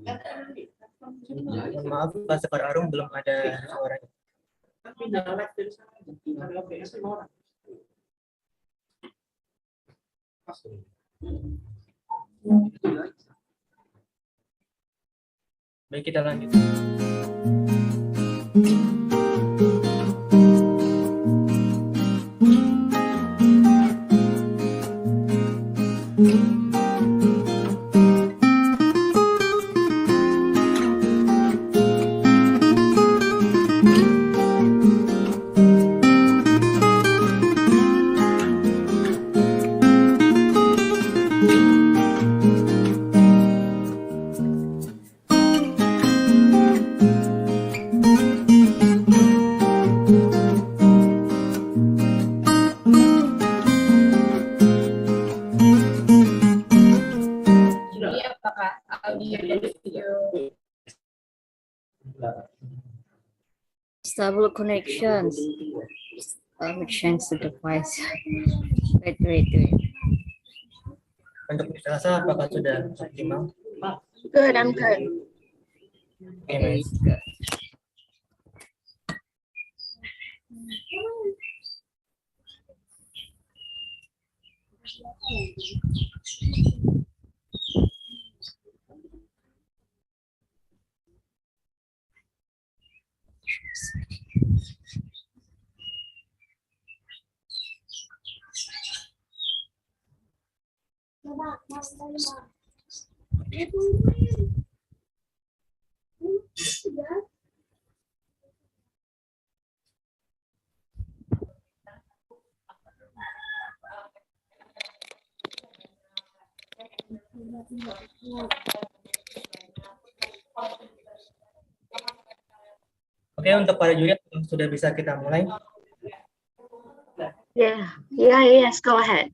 Mohon maaf, Pak Sekar Arum belum ada suaranya. Baik, kita lanjut. Stable connections. Change the device. Wait. Untuk Selasa, apakah sudah optimal? Good, I'm good. Okay, Good. Oke, untuk para juri sudah bisa kita mulai. Yes, go ahead.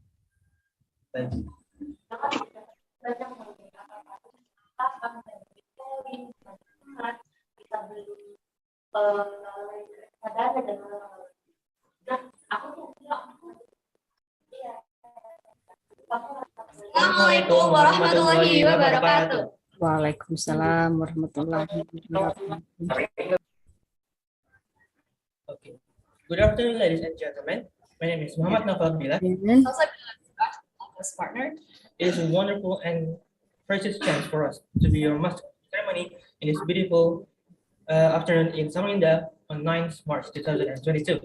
Baik. Assalamualaikum warahmatullahi wabarakatuh. Waalaikumsalam warahmatullahi wabarakatuh. Okay. Good afternoon, ladies and gentlemen. My name is Muhammad Naufal Bila. Partner. It is a wonderful and precious chance for us to be your master ceremony in this beautiful afternoon in Samarinda on 9th March 2022.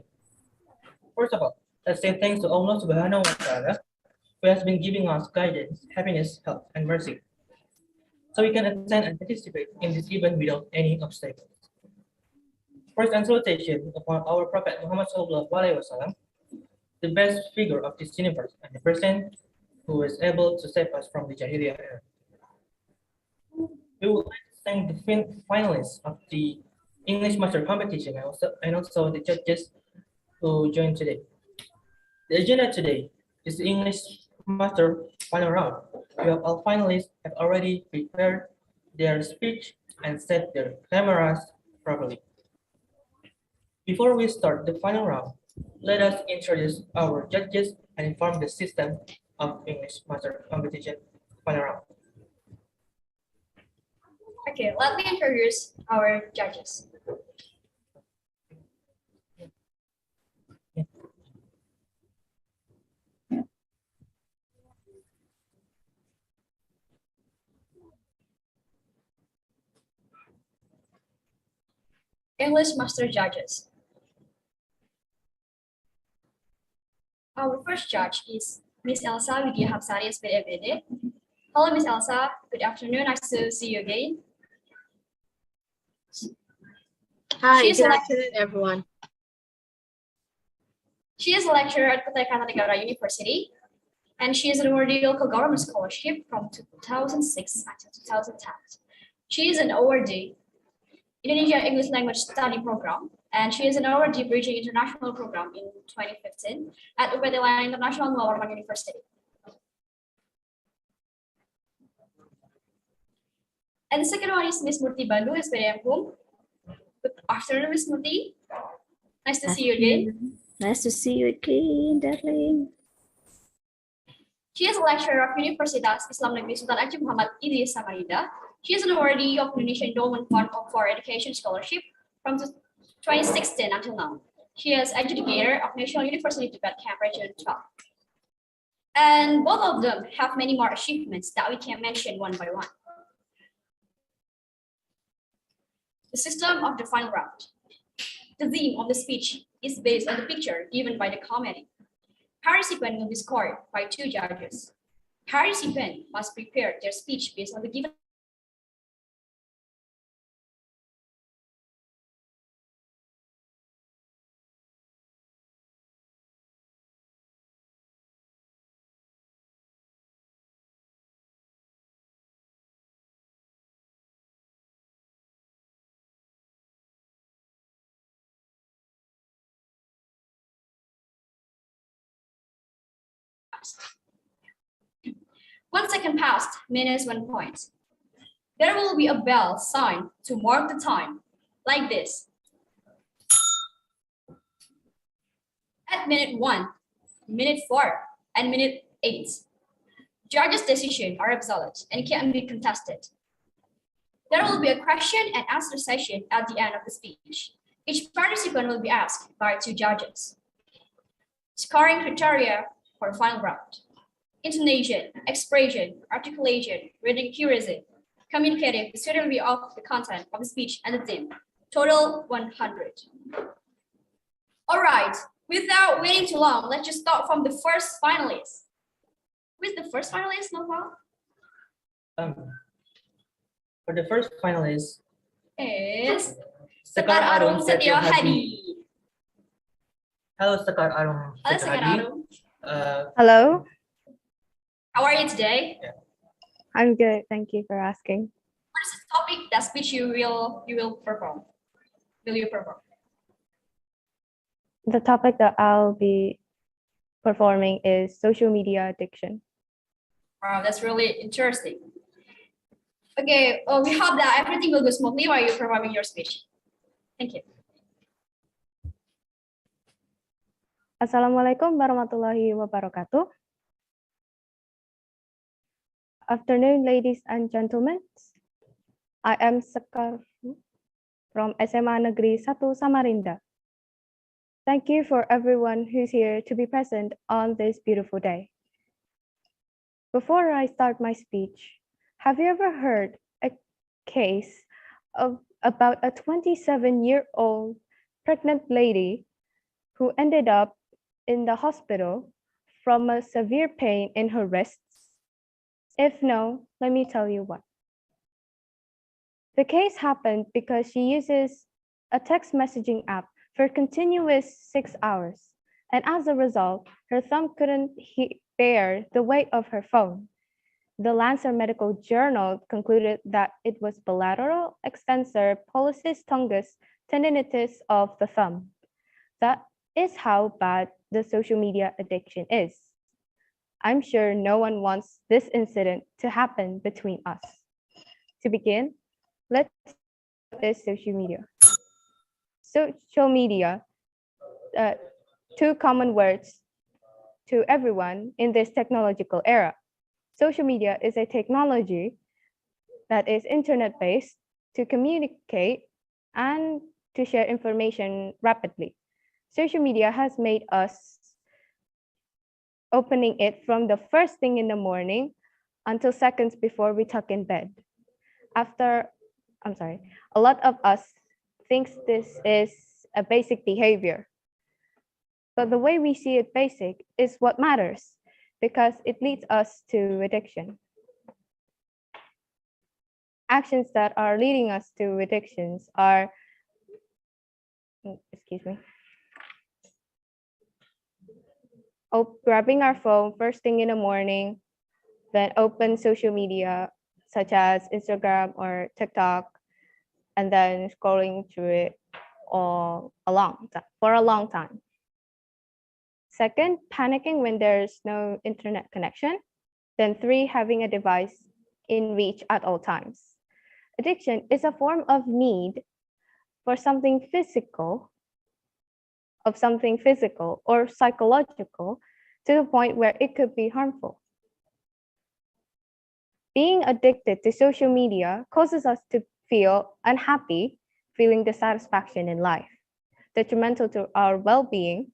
First of all, let's say thanks to Allah Subhanahu wa Ta'ala, who has been giving us guidance, happiness, health, and mercy, so we can attend and participate in this event without any obstacles. First, and salutation upon our Prophet Muhammad Sallallahu Alaihi Wasallam, the best figure of this universe and the person who is able to save us from the Jahiliyyah era. We would like to thank the finalists of the English Master Competition and also the judges who joined today. The agenda today is the English Master final round. All finalists have already prepared their speech and set their cameras properly. Before we start the final round, let us introduce our judges and inform the system of English Master Competition final round. Okay, let me introduce our judges. English Master Judges. Our first judge is Miss Elsa Widya Hapsari, SMAIBB. Hello, Miss Elsa. Good afternoon. Nice to see you again. Hi, good afternoon, everyone. She is a lecturer at Kutai Kartanegara University, and she is an awardee local government scholarship from 2006 until 2010. She is an awardee Indonesia English Language Study Program, and she is an awardee Bridging International Program in 2015 at UPT Layanan Internasional Nusa Tenggara University. And the second one is Miss Murti Bandung, SPDM Hum. Good afternoon, Miss Murti. Nice to see you again. Nice to see you again, darling. She is a lecturer of Universitas Islam Negeri Sultan Haji Muhammad Idris Samarinda, She is an awardee of Indonesian Endowment Fund for Education Scholarship from 2016 until now. She is adjudicator of National University Debat Camp Region 12. And both of them have many more achievements that we can mention one by one. The system of the final round. The theme of the speech is based on the picture given by the committee. Participants will be scored by 2 judges. Participants must prepare their speech based on the given passed. 1 second passed means 1 point. There will be a bell sign to mark the time, like this. At minute 1, minute 4, and minute 8, judges' decisions are absolute and can be contested. There will be a question and answer session at the end of the speech. Each participant will be asked by 2 judges. Scoring criteria for final round: intonation, expression, articulation, reading accuracy, communicative suitability of the content of the speech and the theme. Total 100. All right, without waiting too long, let's just start from the first finalist. Who is the first finalist, Noval? For the first finalist Is Sekar Arum Setio Hadi. Hello, Sekar Arum Hello, Setio Sekar Hadi. Arum. Hello, How are you today? I'm good. Thank you for asking. What is the topic that speech you will perform? Will you perform? The topic that I'll be performing is social media addiction. Wow, that's really interesting. Okay, we hope that everything will go smoothly while you're performing your speech. Thank you. Assalamualaikum warahmatullahi wabarakatuh. Afternoon, ladies and gentlemen. I am Sekar from SMA Negeri 1 Samarinda. Thank you for everyone who's here to be present on this beautiful day. Before I start my speech, have you ever heard a case about a 27-year-old pregnant lady who ended up in the hospital from a severe pain in her wrists? If no, let me tell you what. The case happened because she uses a text messaging app for continuous 6 hours, and as a result, her thumb couldn't bear the weight of her phone. The Lancet Medical Journal concluded that it was bilateral extensor pollicis tongus tendinitis of the thumb. That is how bad the social media addiction is. I'm sure no one wants this incident to happen between us. To begin, let's what is social media. Social media, 2 common words to everyone in this technological era. Social media is a technology that is internet-based to communicate and to share information rapidly. Social media has made us opening it from the first thing in the morning until seconds before we tuck in bed. A lot of us thinks this is a basic behavior. But the way we see it basic is what matters, because it leads us to addiction. Actions that are leading us to addictions are, grabbing our phone first thing in the morning, then open social media such as Instagram or TikTok, and then scrolling through it for a long time. Second, panicking when there's no internet connection. Then 3, having a device in reach at all times. Addiction is a form of need for something physical or psychological to the point where it could be harmful. Being addicted to social media causes us to feel unhappy, feeling dissatisfaction in life, detrimental to our well-being,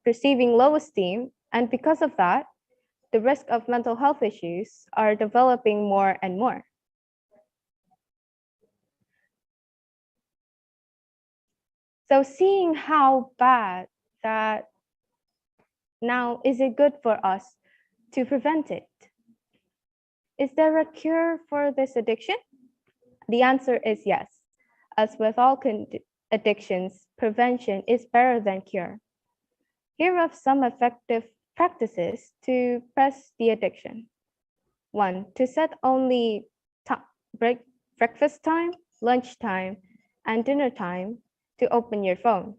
perceiving low esteem, and because of that, the risk of mental health issues are developing more and more. So seeing how bad that, now is it good for us to prevent it? Is there a cure for this addiction? The answer is yes. As with all addictions, prevention is better than cure. Here are some effective practices to press the addiction. 1, to set only breakfast time, lunch time, and dinner time to open your phone.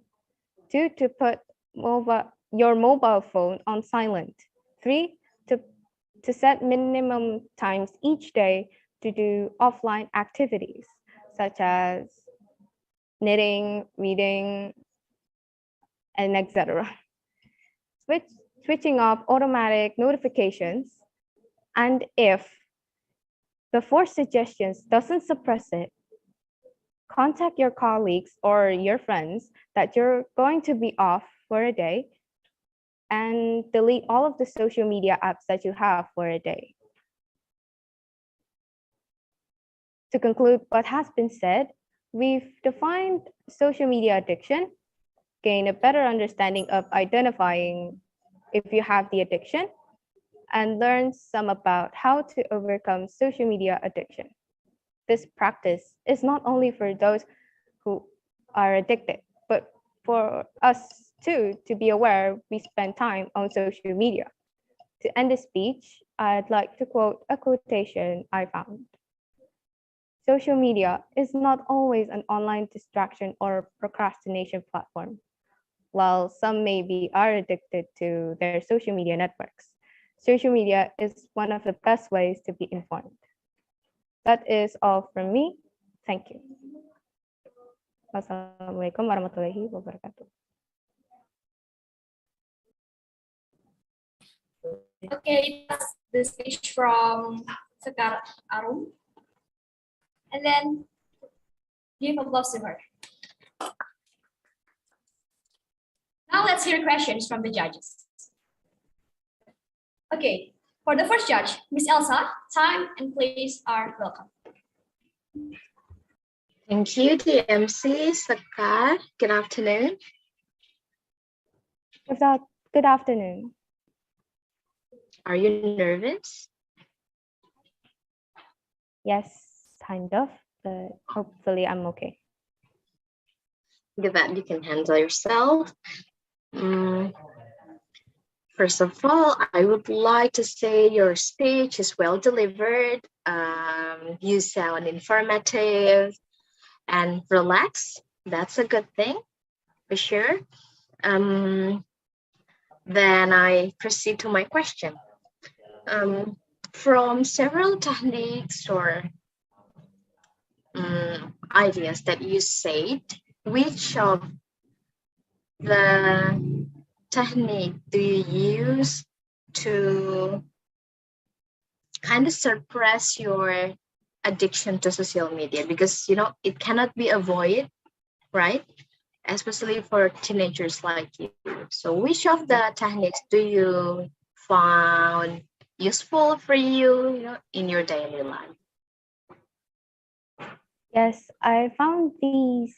2, to put your mobile phone on silent. 3, to set minimum times each day to do offline activities, such as knitting, reading, and etc. Switching off automatic notifications, and if the 4 suggestions doesn't suppress it, contact your colleagues or your friends that you're going to be off for a day and delete all of the social media apps that you have for a day. To conclude what has been said, we've defined social media addiction, gain a better understanding of identifying if you have the addiction, and learn some about how to overcome social media addiction. This practice is not only for those who are addicted, but for us too to be aware we spend time on social media. To end this speech, I'd like to quote a quotation I found. Social media is not always an online distraction or procrastination platform. While some maybe are addicted to their social media networks, social media is one of the best ways to be informed. That is all from me. Thank you. Wassalamualaikum warahmatullahi wabarakatuh. Okay, that's the speech from Sekar Arum. And then give applause to her. Now let's hear questions from the judges. Okay, for the first judge, Miss Elsa, time and place are welcome. Thank you, DMC, Sekar. Good afternoon. Good afternoon. Are you nervous? Yes, kind of, but hopefully I'm okay. Good that you can handle yourself. First of all, I would like to say your speech is well delivered. You sound informative and relaxed. That's a good thing, for sure. Then I proceed to my question. From several techniques or ideas that you said, which of the technique do you use to kind of suppress your addiction to social media? Because, you know, it cannot be avoided, right? Especially for teenagers like you. So which of the techniques do you find useful for you, you know, in your daily life? Yes, I found these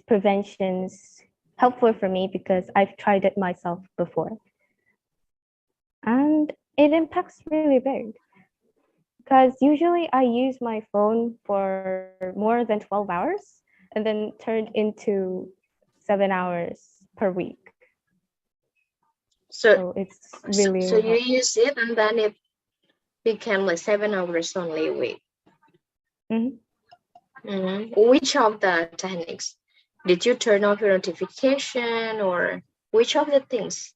preventions helpful for me because I've tried it myself before. And it impacts really big. Because usually I use my phone for more than 12 hours and then turned into 7 hours per week. So it's really... So you use it and then it became like 7 hours only a week. Which of the techniques? Did you turn off your notification, or which of the things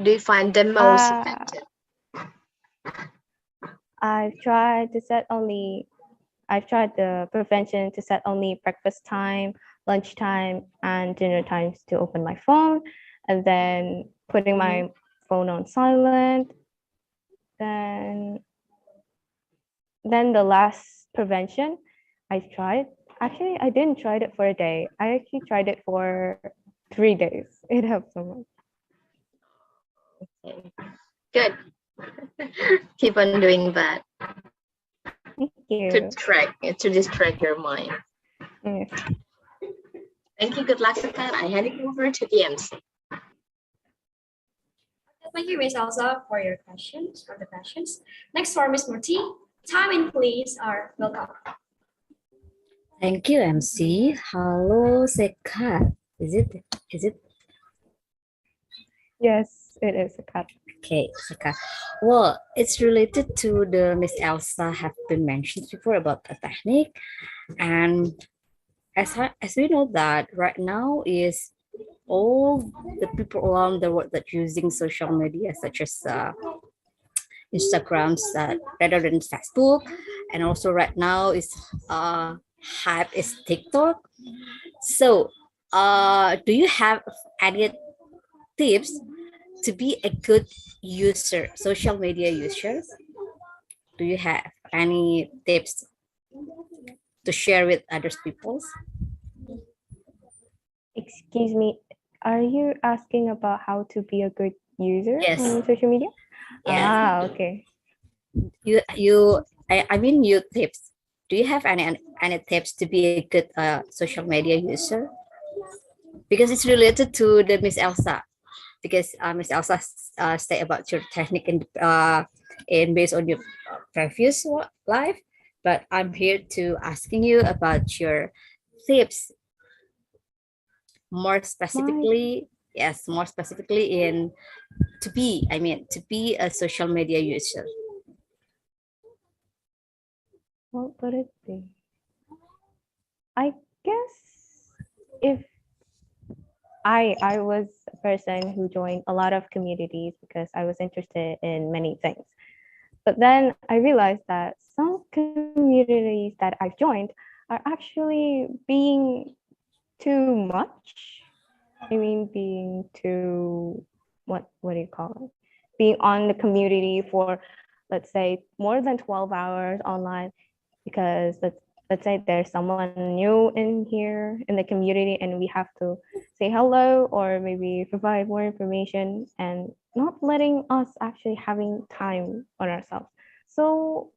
do you find the most effective? I've tried the prevention to set only breakfast time, lunchtime, and dinner times to open my phone, and then putting my phone on silent. Then the last prevention I tried. Actually, I didn't try it for a day. I actually tried it for 3 days. It helped so much. Okay. Good. Keep on doing that Thank to distract your mind. Yes. Thank you. Good luck, Sekar. I hand it over to the MC. Thank you, Ms. Elsa, for your questions, for the questions. Next for Ms. Murti. Time and place are welcome. Thank you, MC. Hello, Sekar. Is it? Yes, it is a cut. Okay, Sekar. Well, it's related to the Miss Elsa have been mentioned before about the technique. And as we know that right now is all the people around the world that using social media such as Instagrams rather than Facebook, and also right now is hype is TikTok. So do you have any tips to be a good user, social media user? Do you have any tips to share with others people? Excuse me, are you asking about how to be a good user Yes. on social media? Yes. Okay. I mean you tips. Do you have any tips to be a good social media user? Because it's related to the Miss Elsa. Because Miss Elsa say about your technique and based on your previous life, but I'm here to asking you about your tips more specifically. Yes, more specifically in to be a social media user. What would it be? I guess if I was a person who joined a lot of communities because I was interested in many things. But then I realized that some communities that I've joined are actually being too much. I mean, being too, what do you call it? Being on the community for, let's say, more than 12 hours online, because let's say there's someone new in here in the community and we have to say hello or maybe provide more information and not letting us actually having time on ourselves. So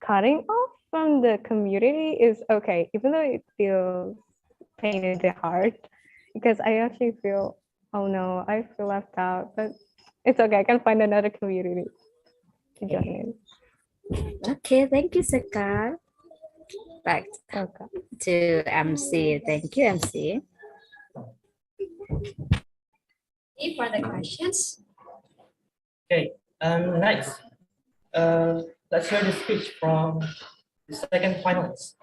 cutting off from the community is okay, even though it feels pain in the heart, because I actually feel, oh no, I feel left out, but it's okay. I can find another community to join in. Okay, thank you, Sekar. Back Okay. to MC. Thank you, MC. Any further questions? Okay, next, let's hear the speech from the second finalist.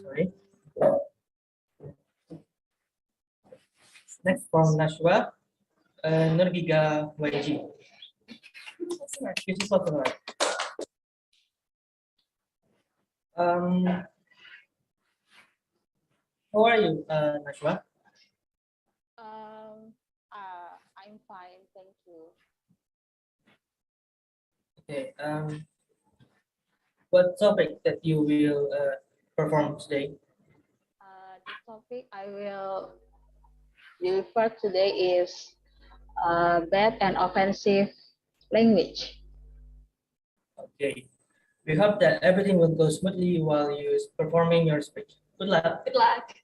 Sorry. Next from Nashua, Nurgiga YG. This is what right. How are you, Nashua? I'm fine, thank you. Okay. What topic that you will perform today? The topic I will refer today is bad and offensive language. Okay. We hope that everything will go smoothly while you're performing your speech. Good luck. Good luck.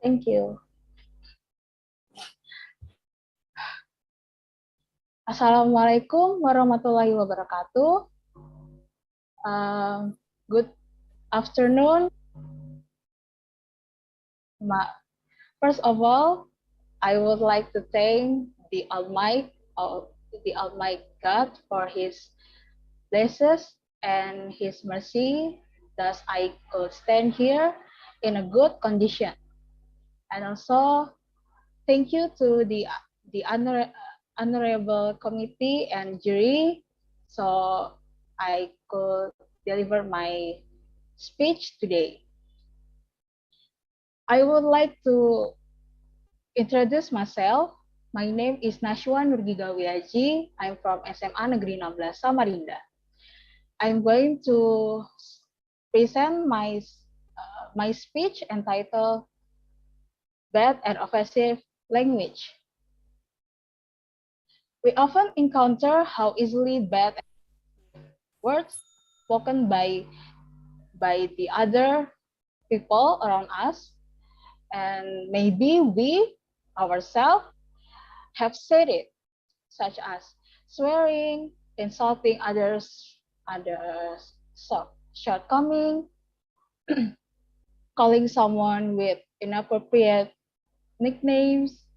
Thank you. Assalamualaikum warahmatullahi wabarakatuh. Good afternoon. First of all, I would like to thank the Almighty God for His blessings and His mercy, thus I could stand here in a good condition. And also, thank you to the honorable committee and jury, so I could deliver my speech today. I would like to introduce myself. My name is Nashwa Nurgiga Wiaji. I'm from SMA Negeri 16 Samarinda. I'm going to present my speech entitled Bad and Offensive Language. We often encounter how easily bad words spoken by the other people around us, and maybe we ourselves have said it, such as swearing, insulting others shortcoming, calling someone with inappropriate nicknames,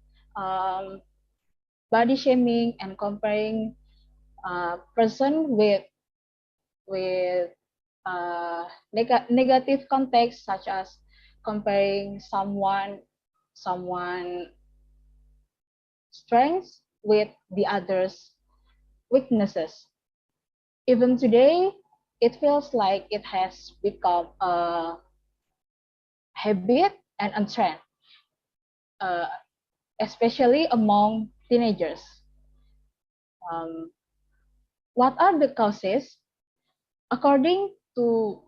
body shaming, and comparing a person with negative context, such as comparing someone strengths with the other's weaknesses. Even today, it feels like it has become a habit and a trend, especially among teenagers. What are the causes? According to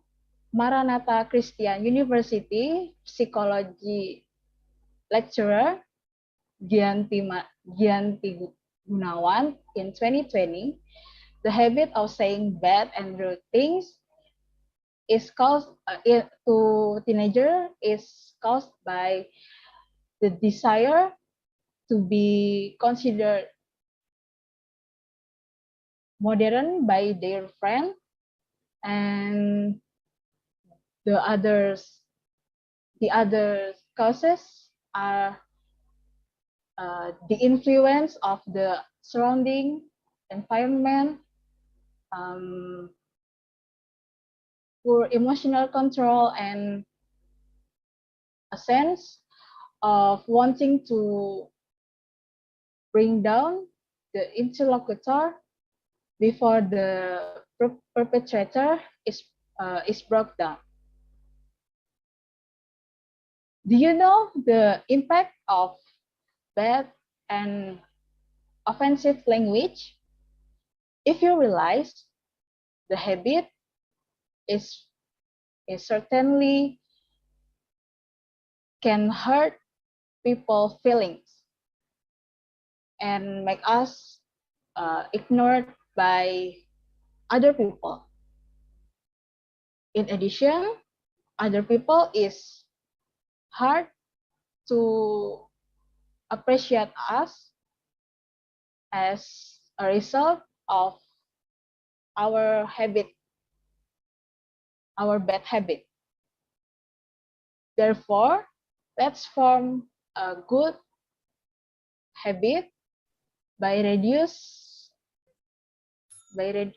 Maranatha Christian University psychology lecturer Gianti Gunawan in 2020, the habit of saying bad and rude things is caused to teenager is caused by the desire to be considered modern by their friend, and the other causes are the influence of the surrounding environment, poor emotional control, and a sense of wanting to bring down the interlocutor before the perpetrator is brought down. Do you know the impact of bad and offensive language? If you realize the habit is certainly can hurt people's feelings and make us ignored by other people. In addition, other people is hard to appreciate us as a result of our habit, our bad habit. Therefore, let's form a good habit by reduce the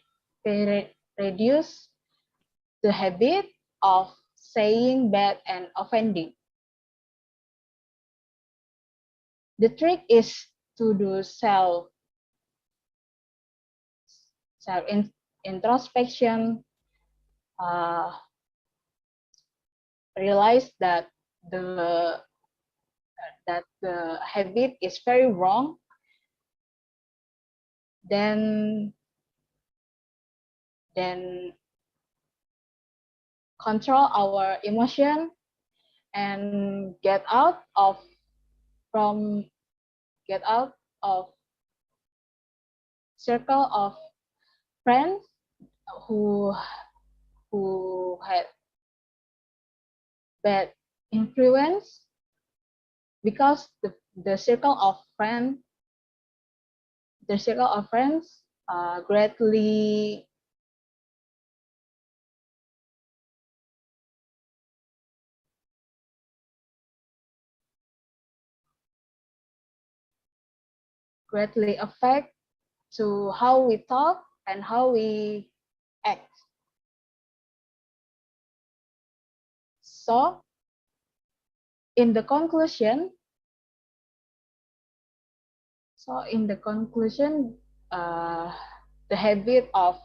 habit of saying bad and offending. The trick is to do self introspection, realize that the habit is very wrong, then control our emotion and get out of circle of friends who had bad influence, because the circle of friends greatly affect to how we talk and how we act. So, in the conclusion, the habit of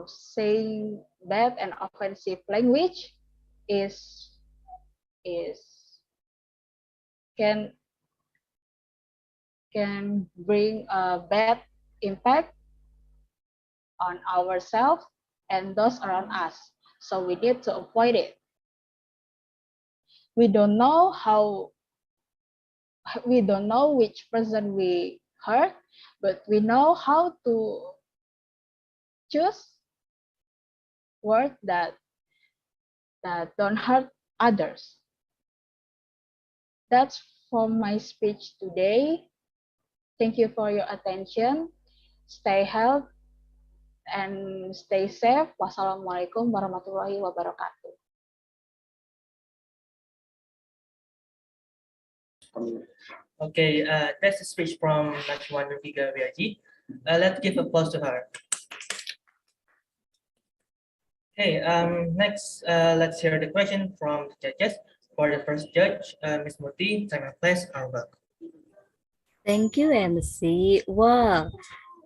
saying bad and offensive language can can bring a bad impact on ourselves and those around us. So we need to avoid it. We don't know which person we hurt, but we know how to choose words that don't hurt others. That's for my speech today. Thank you for your attention. Stay healthy and stay safe. Wassalamualaikum warahmatullahi wabarakatuh. Okay, that's a speech from Najwa Nurbiga Riaji. Let's give applause to her. Okay, next, let's hear the question from the judges. For the first judge, Ms. Murti, time and place are welcome. Thank you, MC. Wow.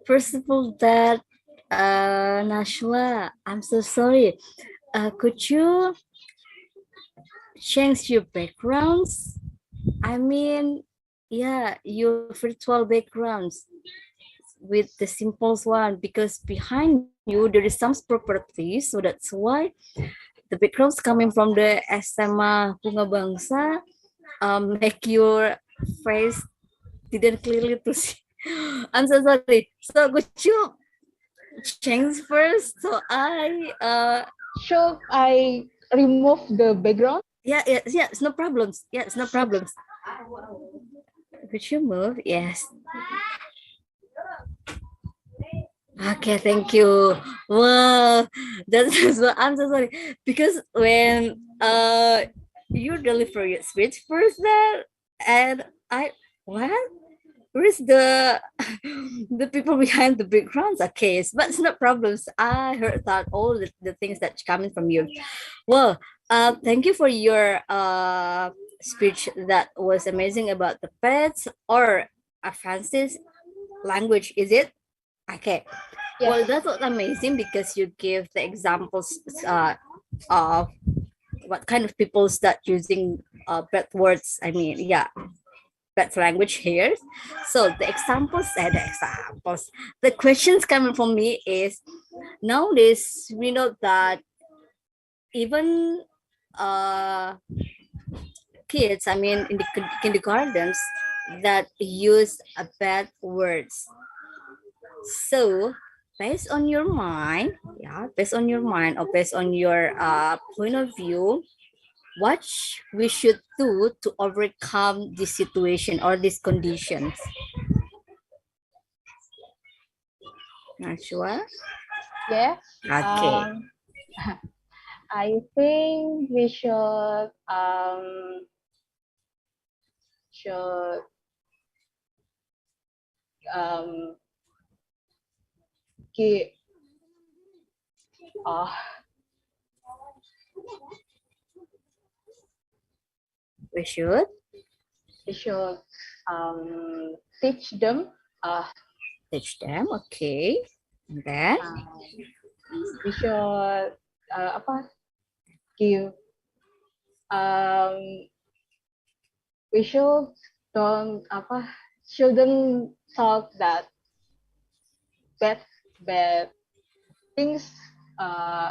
First of all, that Nashwa, I'm so sorry. Could you change your backgrounds? I mean, yeah, your virtual backgrounds with the simple one, because behind you there is some property, so that's why the backgrounds coming from the SMA Bunga Bangsa make your face didn't clearly to see. I'm so sorry. So could you change first? So Should I remove the background? yeah, it's no problems. Yeah, it's no problems. Could you move? Yes. Okay, thank you. Wow, that's what I'm so sorry, because when you deliver your speech first there, and I what? Where's the the people behind the backgrounds? Okay, but it's not problems. I heard that all the things that's coming from you. Well, thank you for your speech. That was amazing about the pets or a fancy language. Is it? Okay. Yes. Well, that was amazing because you give the examples of what kind of people's that using bad words. I mean, yeah, bad language here. So the examples. The questions coming from me is, nowadays we know that even kids, I mean, in the kindergartens, that use bad words. So based on your mind, based on your mind or based on your point of view, what we should do to overcome this situation or these conditions? Not sure. Yes. Okay. I think we should give We should teach them. teach them. Okay. And then We should give. We should shouldn't talk that bad things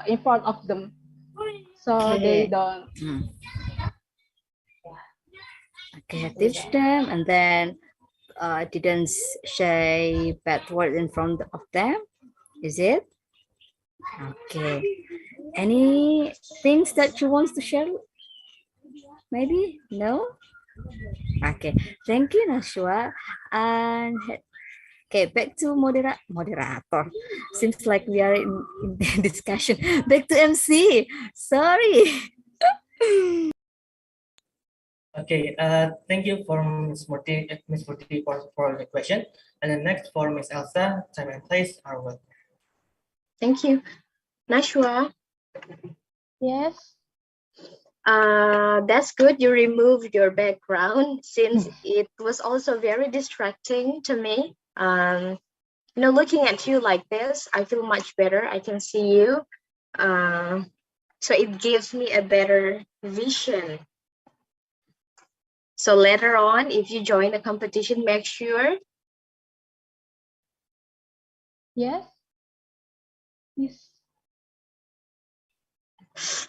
in front of them, so they don't. Okay, teach them, and then didn't say bad word in front of them. Is it? Okay. Any things that you want to share? Maybe? No? Okay. Thank you, Nashwa. And okay, back to moderator. Seems like we are in discussion. Back to MC. Sorry. Okay, thank you for Ms. Murti for the question. And then next for Ms. Elsa, time and place are welcome. Thank you. Nashwa, Yes. that's good. You removed your background since it was also very distracting to me. Looking at you like this, I feel much better. I can see you. So it gives me a better vision. So later on, if you join the competition, make sure. Yes. Yes.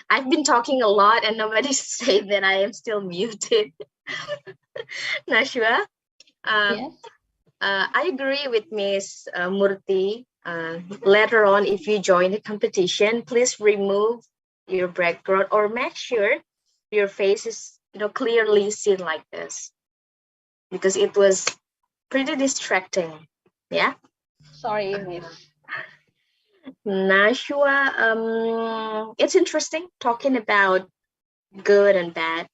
I've been talking a lot and nobody's saying that I am still muted. Nashua, Yes. I agree with Miss Murthy. Later on, if you join the competition, please remove your background or make sure your face is clearly seen like this, because it was pretty distracting. Yeah. Sorry, Miss. Nashua, it's interesting talking about good and bad,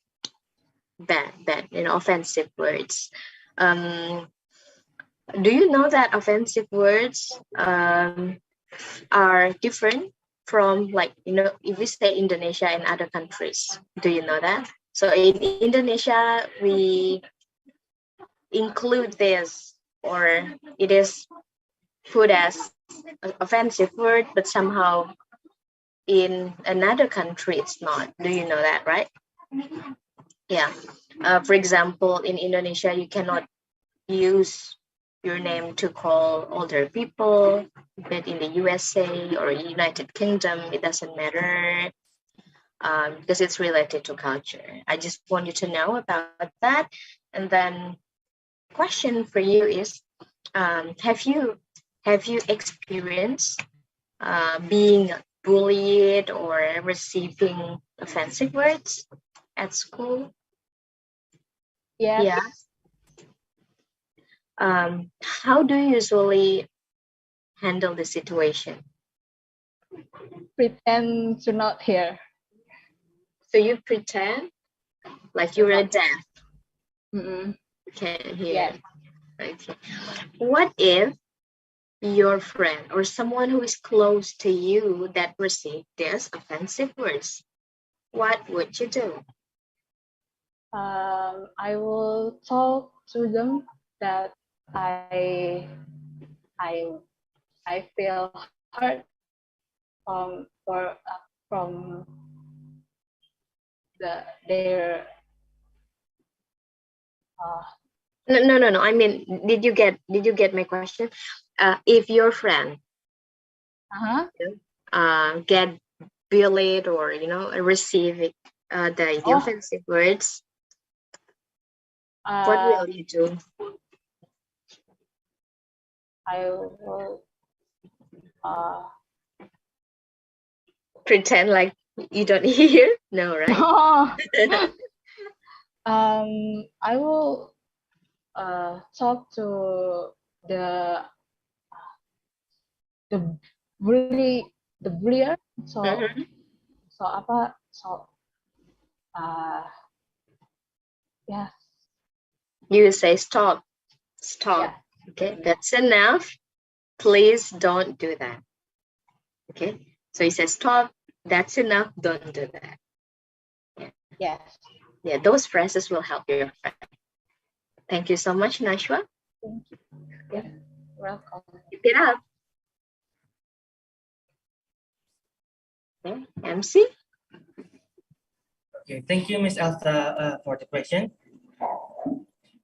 offensive words. Do you know that offensive words are different from, like, if we say Indonesia and other countries? Do you know that? So in Indonesia, we include this, or it is put as an offensive word, but somehow in another country it's not. Do you know that, right? Yeah. For example, in Indonesia, you cannot use your name to call older people, but in the USA or United Kingdom, it doesn't matter, because it's related to culture. I just want you to know about that. And then question for you is, have you experienced being bullied or receiving offensive words at school? Yes. Yeah. How do you usually handle the situation? Pretend to not hear. So you pretend like you're a deaf, Mm-mm. you can't hear. Yes. Okay. What if your friend or someone who is close to you that received these offensive words? What would you do? I will talk to them that I feel hurt from their No. I mean, did you get my question? If your friend get bullied or receive the offensive words, what will you do? I will Pretend like you don't hear? No, right? I will talk to the the bullier. So Mhm. so apa so yeah. You say stop. Yeah. Okay, that's enough. Please don't do that. Okay, so he says stop. That's enough. Don't do that. Yes. Yeah, those phrases will help your friend. Thank you so much, Nashwa. Thank you. Yeah. Welcome. Keep it up. Okay, MC. Okay, thank you, Miss Elsa, for the question.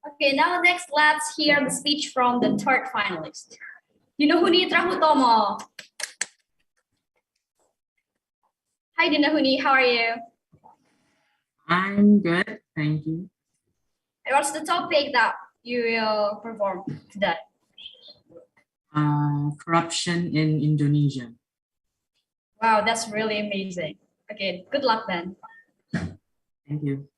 Okay, now next, let's hear the speech from the third finalist. Dinahuni Trahutomo. Hi, Dinahuni, how are you? I'm good, thank you. And what's the topic that you will perform today? Corruption in Indonesia. Wow, that's really amazing. Okay, good luck then. Thank you.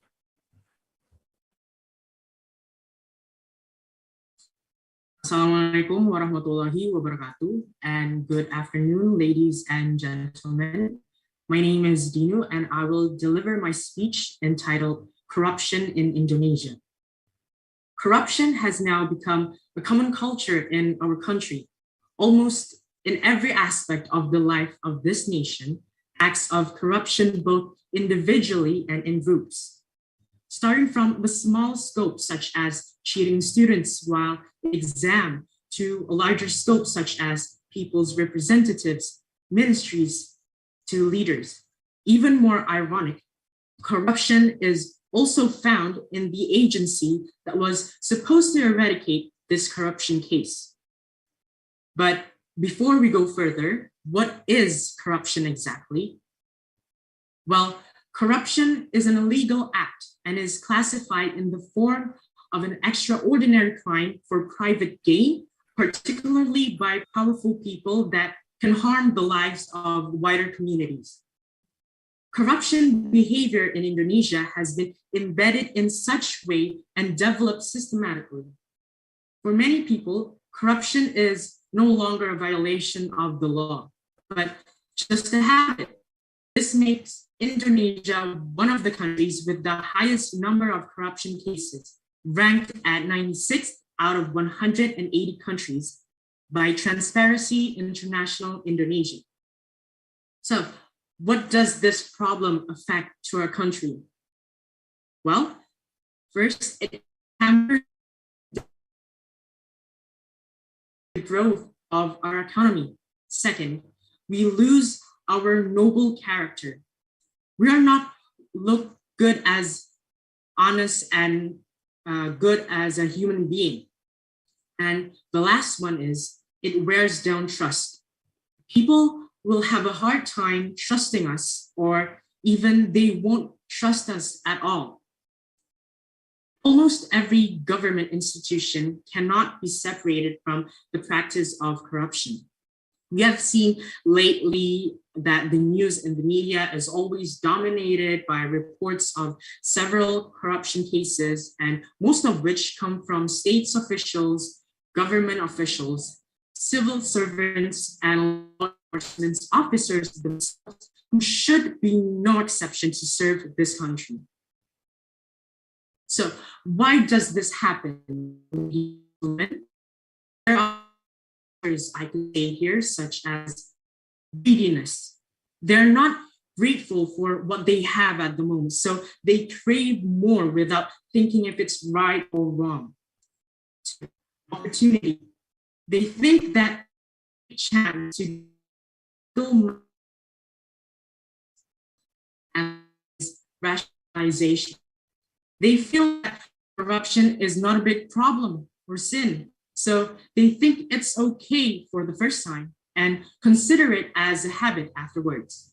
Assalamualaikum warahmatullahi wabarakatuh, and good afternoon, ladies and gentlemen. My name is Dinu, and I will deliver my speech entitled Corruption in Indonesia. Corruption has now become a common culture in our country. Almost in every aspect of the life of this nation, acts of corruption both individually and in groups. Starting from the small scope such as cheating students while exam to a larger scope such as people's representatives, ministries to leaders. Even more ironic, corruption is also found in the agency that was supposed to eradicate this corruption case. But before we go further, what is corruption exactly? Well, corruption is an illegal act and is classified in the form of an extraordinary crime for private gain, particularly by powerful people that can harm the lives of wider communities. Corruption behavior in Indonesia has been embedded in such way and developed systematically. For many people, corruption is no longer a violation of the law, but just a habit. This makes Indonesia one of the countries with the highest number of corruption cases, ranked at 96th out of 180 countries by Transparency International Indonesia. So, what does this problem affect to our country? Well, first, it hampers the growth of our economy. Second, we lose our noble character. We are not look good as honest and good as a human being. And the last one is it wears down trust. People will have a hard time trusting us, or even they won't trust us at all. Almost every government institution cannot be separated from the practice of corruption. We have seen lately that the news and the media is always dominated by reports of several corruption cases, and most of which come from state officials, government officials, civil servants, and law enforcement officers themselves, who should be no exception to serve this country. So why does this happen? There are others I could say here, such as greediness. They're not grateful for what they have at the moment, so they crave more without thinking if it's right or wrong. Opportunity. They think that chance to do and rationalization. They feel that corruption is not a big problem or sin, so they think it's okay for the first time and consider it as a habit afterwards.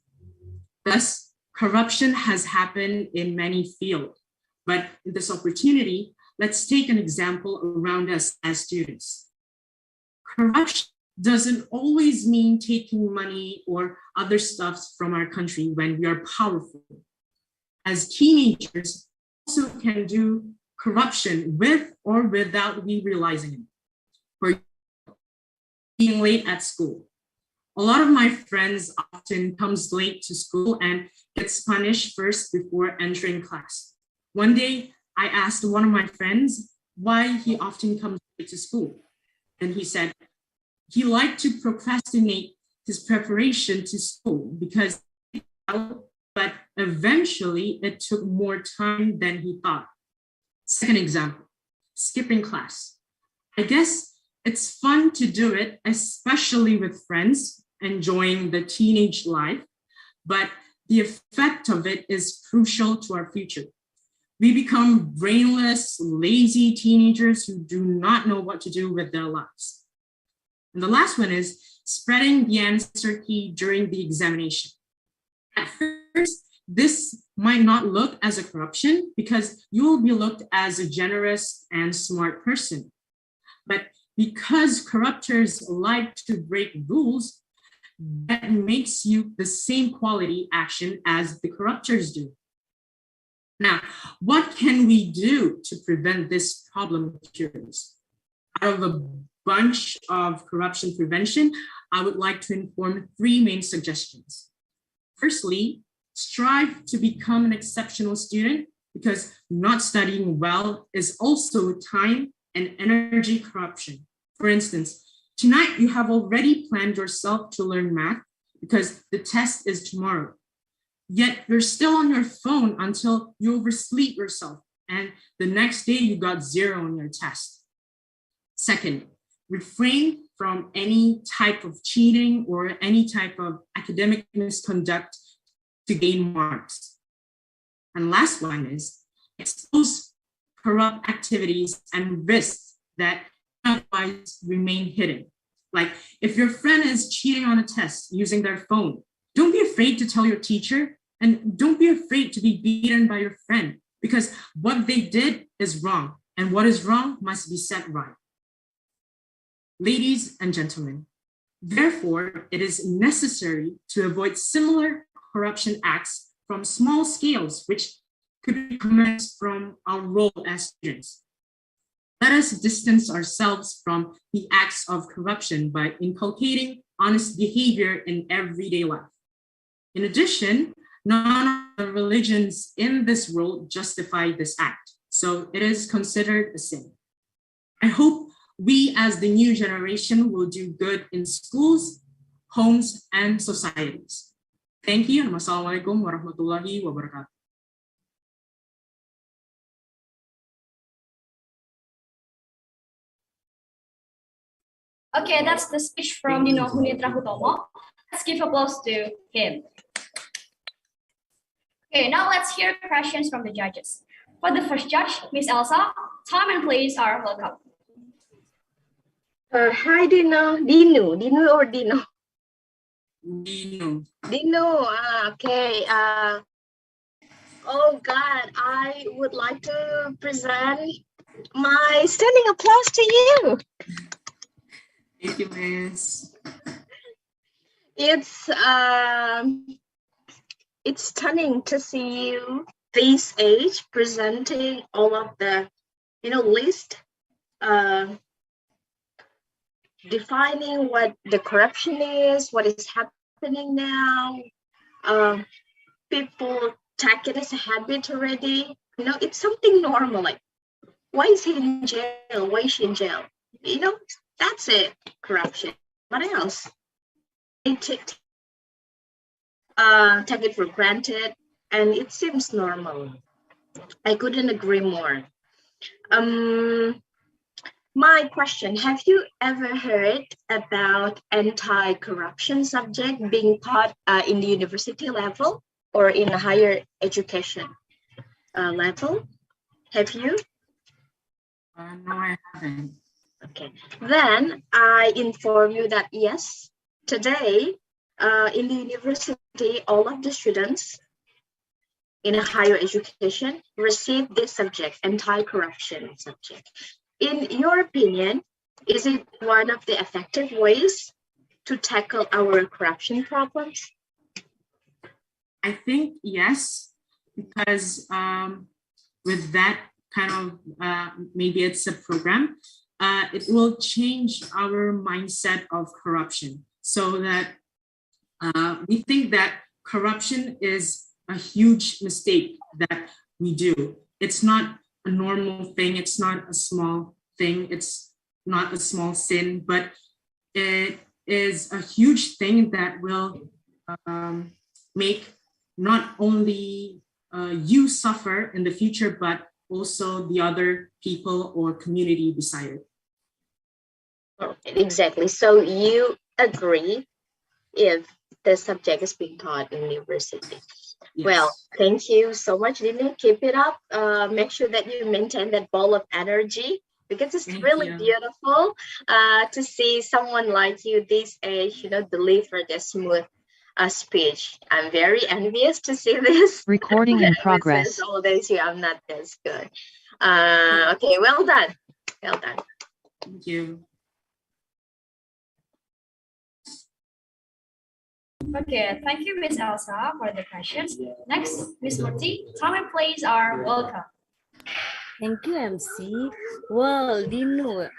Thus, corruption has happened in many fields, but in this opportunity, let's take an example around us as students. Corruption doesn't always mean taking money or other stuff from our country when we are powerful. As teenagers, also can do corruption with or without we realizing it. For being late at school. A lot of my friends often comes late to school and gets punished first before entering class. One day, I asked one of my friends why he often comes late to school. And he said he liked to procrastinate his preparation to school because, but eventually it took more time than he thought. Second example, skipping class. I guess it's fun to do it, especially with friends, enjoying the teenage life, but the effect of it is crucial to our future. We become brainless, lazy teenagers who do not know what to do with their lives. And the last one is spreading the answer key during the examination. At first, this might not look as a corruption because you will be looked as a generous and smart person. But because corruptors like to break rules, that makes you the same quality action as the corruptors do. Now, what can we do to prevent this problem of cures? Out of a bunch of corruption prevention, I would like to inform 3 main suggestions. Firstly, strive to become an exceptional student because not studying well is also time and energy corruption. For instance, tonight you have already planned yourself to learn math because the test is tomorrow. Yet you're still on your phone until you oversleep yourself and the next day you got 0 on your test. Second, refrain from any type of cheating or any type of academic misconduct to gain marks. And last one is expose corrupt activities and risks that otherwise remain hidden. Like if your friend is cheating on a test using their phone, don't be afraid to tell your teacher, and don't be afraid to be beaten by your friend, because what they did is wrong, and what is wrong must be set right. Ladies and gentlemen, therefore, it is necessary to avoid similar corruption acts from small scales, which could be commenced from our role as students. Let us distance ourselves from the acts of corruption by inculcating honest behavior in everyday life. In addition, none of the religions in this world justify this act, so it is considered a sin. I hope we as the new generation will do good in schools, homes, and societies. Thank you. Wassalamualaikum warahmatullahi wabarakatuh. Okay, that's the speech from Dino Hunitra Hutomo. Let's give applause to him. Okay, now let's hear questions from the judges. For the first judge, Miss Elsa, time and place are welcome. Hi, Dino. Dino or Dino? Dino. Dino, okay. Oh God, I would like to present my standing applause to you. Thank you, Miss. It's stunning to see you this age presenting all of the, list, defining what the corruption is, what is happening now. People take it as a habit already. It's something normal. Like, why is he in jail? Why is she in jail? That's it. Corruption. What else? Take it for granted, and it seems normal. I couldn't agree more. My question, have you ever heard about anti-corruption subject being taught in the university level or in a higher education level? Have you? No, I haven't. Okay, then I inform you that yes, today in the university, all of the students in a higher education receive this subject, anti-corruption subject. In your opinion, is it one of the effective ways to tackle our corruption problems? I think yes, because with that kind of, maybe it's a program, it will change our mindset of corruption, so that we think that corruption is a huge mistake that we do. It's not a normal thing. It's not a small thing. It's not a small sin, but it is a huge thing that will make not only you suffer in the future, but also the other people or community beside it. Exactly. So you agree if the subject is being taught in university? Yes. Well, thank you so much, Dina. Keep it up. Make sure that you maintain that ball of energy, because it's really beautiful to see someone like you this age, deliver the smooth speech. I'm very envious to see this. Recording in progress. Since all days here, I'm not this good. Okay, well done. Well done. Thank you. Okay, thank you, Miss Elsa, for the questions. Next, Miss Murti, time and place are welcome. Thank you, MC. Well, Dino,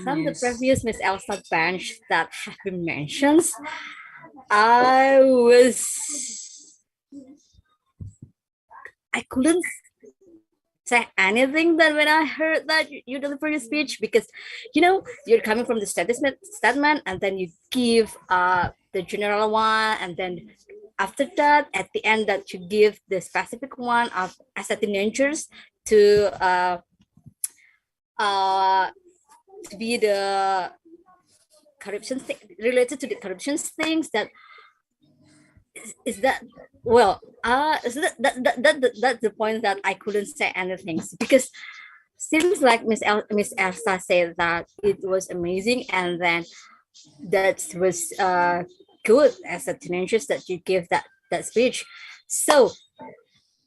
some of the previous Miss Elsa bench that have been mentioned, I couldn't say anything that when I heard that you deliver your speech, because you're coming from the statement and then you give the general one, and then after that at the end that you give the specific one of as a teenagers to be the corruption related to the corruption things that Is that well? So that's the point that I couldn't say anything because seems like Miss Elsa said that it was amazing, and then that was good as a teenager that you give that speech. So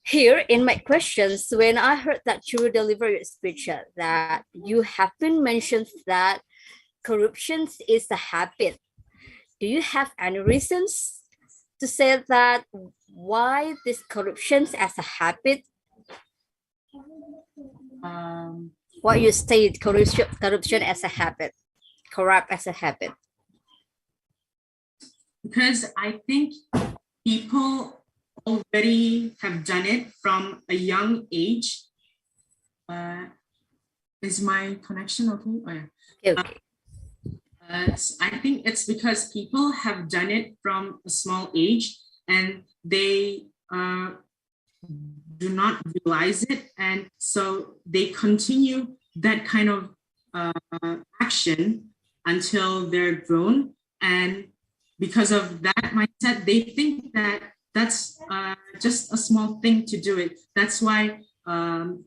here in my questions, when I heard that you deliver your speech, that you have been mentioned that corruption is a habit. Do you have any reasons to say that why this corruption as a habit? Why you state corruption as a habit, corrupt as a habit? Because I think people already have done it from a young age. Is my connection okay? Oh, yeah. Okay. I think it's because people have done it from a small age and they do not realize it. And so they continue that kind of action until they're grown. And because of that mindset, they think that that's just a small thing to do it. That's why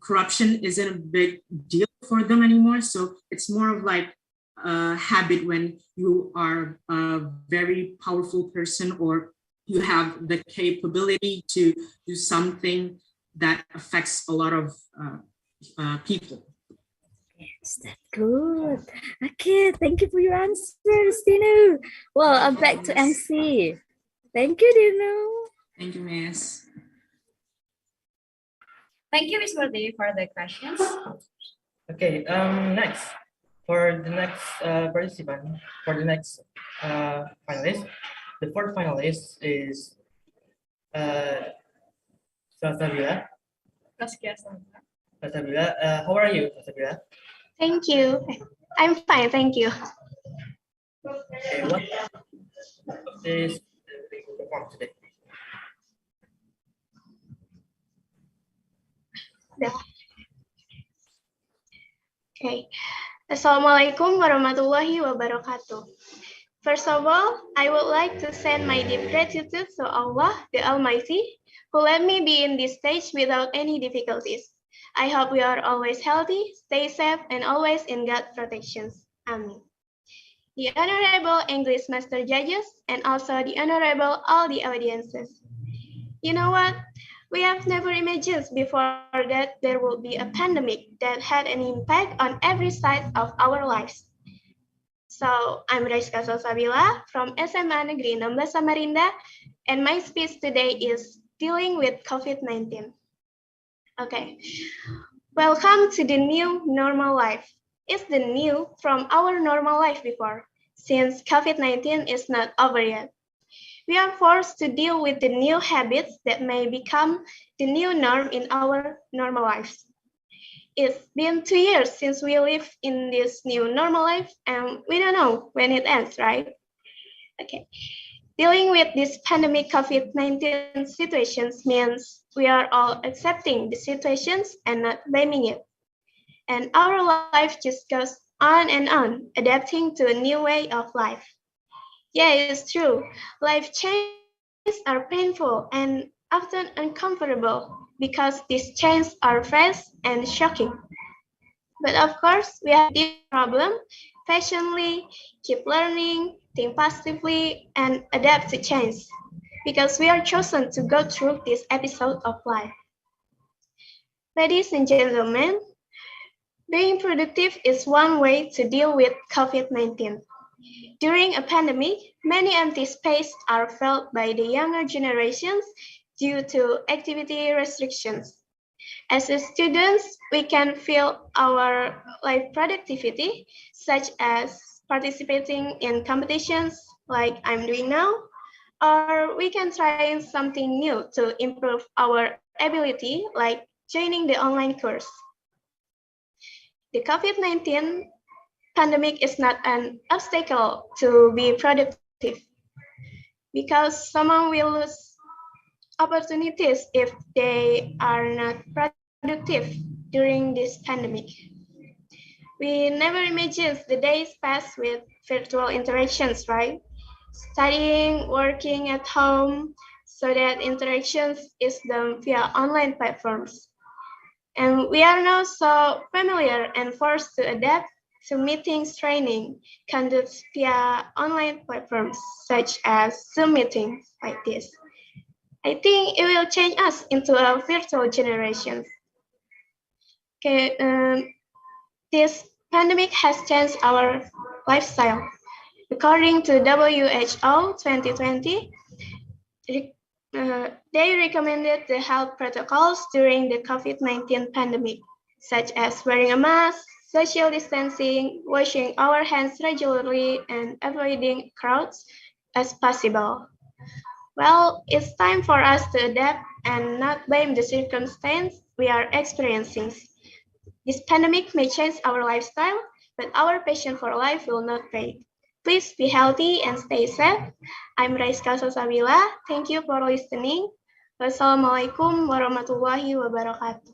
corruption isn't a big deal for them anymore. So it's more of like a habit when you are a very powerful person or you have the capability to do something that affects a lot of people. Is that good? Okay, thank you for your answers, Dino. Well, I'm back to MC. Thank you, Dino. Thank you, Miss. Thank you, Ms. Murthy, for the questions. Okay, next, for the next participant, for the next finalist, the fourth finalist is Salsabila. Salsabila, how are you, Salsabila? Thank you. I'm fine, thank you. Okay, what is perform today? Okay. Assalamualaikum warahmatullahi wabarakatuh. First of all, I would like to send my deep gratitude to Allah, the Almighty, who let me be in this stage without any difficulties. I hope we are always healthy, stay safe, and always in God's protections. Amen. The Honorable English Master Judges, and also the Honorable all the audiences. You know what? We have never imagined before that there would be a pandemic that had an impact on every side of our lives. So, I'm Raiska Salsabila from SMA Negeri 16 Samarinda, and my speech today is dealing with COVID-19. Okay, welcome to the new normal life. It's the new from our normal life before, since COVID-19 is not over yet. We are forced to deal with the new habits that may become the new norm in our normal lives. It's been 2 years since we live in this new normal life, and we don't know when it ends, right? Okay. Dealing with this pandemic COVID-19 situations means we are all accepting the situations and not blaming it. And our life just goes on and on, adapting to a new way of life. Yeah, it's true. Life changes are painful and often uncomfortable because these changes are fresh and shocking. But of course, we have this problem, patiently keep learning, think positively, and adapt to change because we are chosen to go through this episode of life. Ladies and gentlemen, being productive is one way to deal with COVID-19. During a pandemic, many empty spaces are felt by the younger generations due to activity restrictions. As students, we can feel our life productivity, such as participating in competitions like I'm doing now, or we can try something new to improve our ability, like joining the online course. The COVID-19 pandemic is not an obstacle to be productive because someone will lose opportunities if they are not productive during this pandemic. We never imagined the days passed with virtual interactions, right? Studying, working at home, so that interactions is done via online platforms. And we are now so familiar and forced to adapt to meetings training conducted via online platforms such as Zoom meetings like this. I think it will change us into a virtual generation. Okay, this pandemic has changed our lifestyle. According to WHO 2020, they recommended the health protocols during the COVID-19 pandemic, such as wearing a mask, social distancing, washing our hands regularly, and avoiding crowds as possible. Well, it's time for us to adapt and not blame the circumstance we are experiencing. This pandemic may change our lifestyle, but our passion for life will not fade. Please be healthy and stay safe. I'm Raiska Sosabila. Thank you for listening. Wassalamualaikum warahmatullahi wabarakatuh.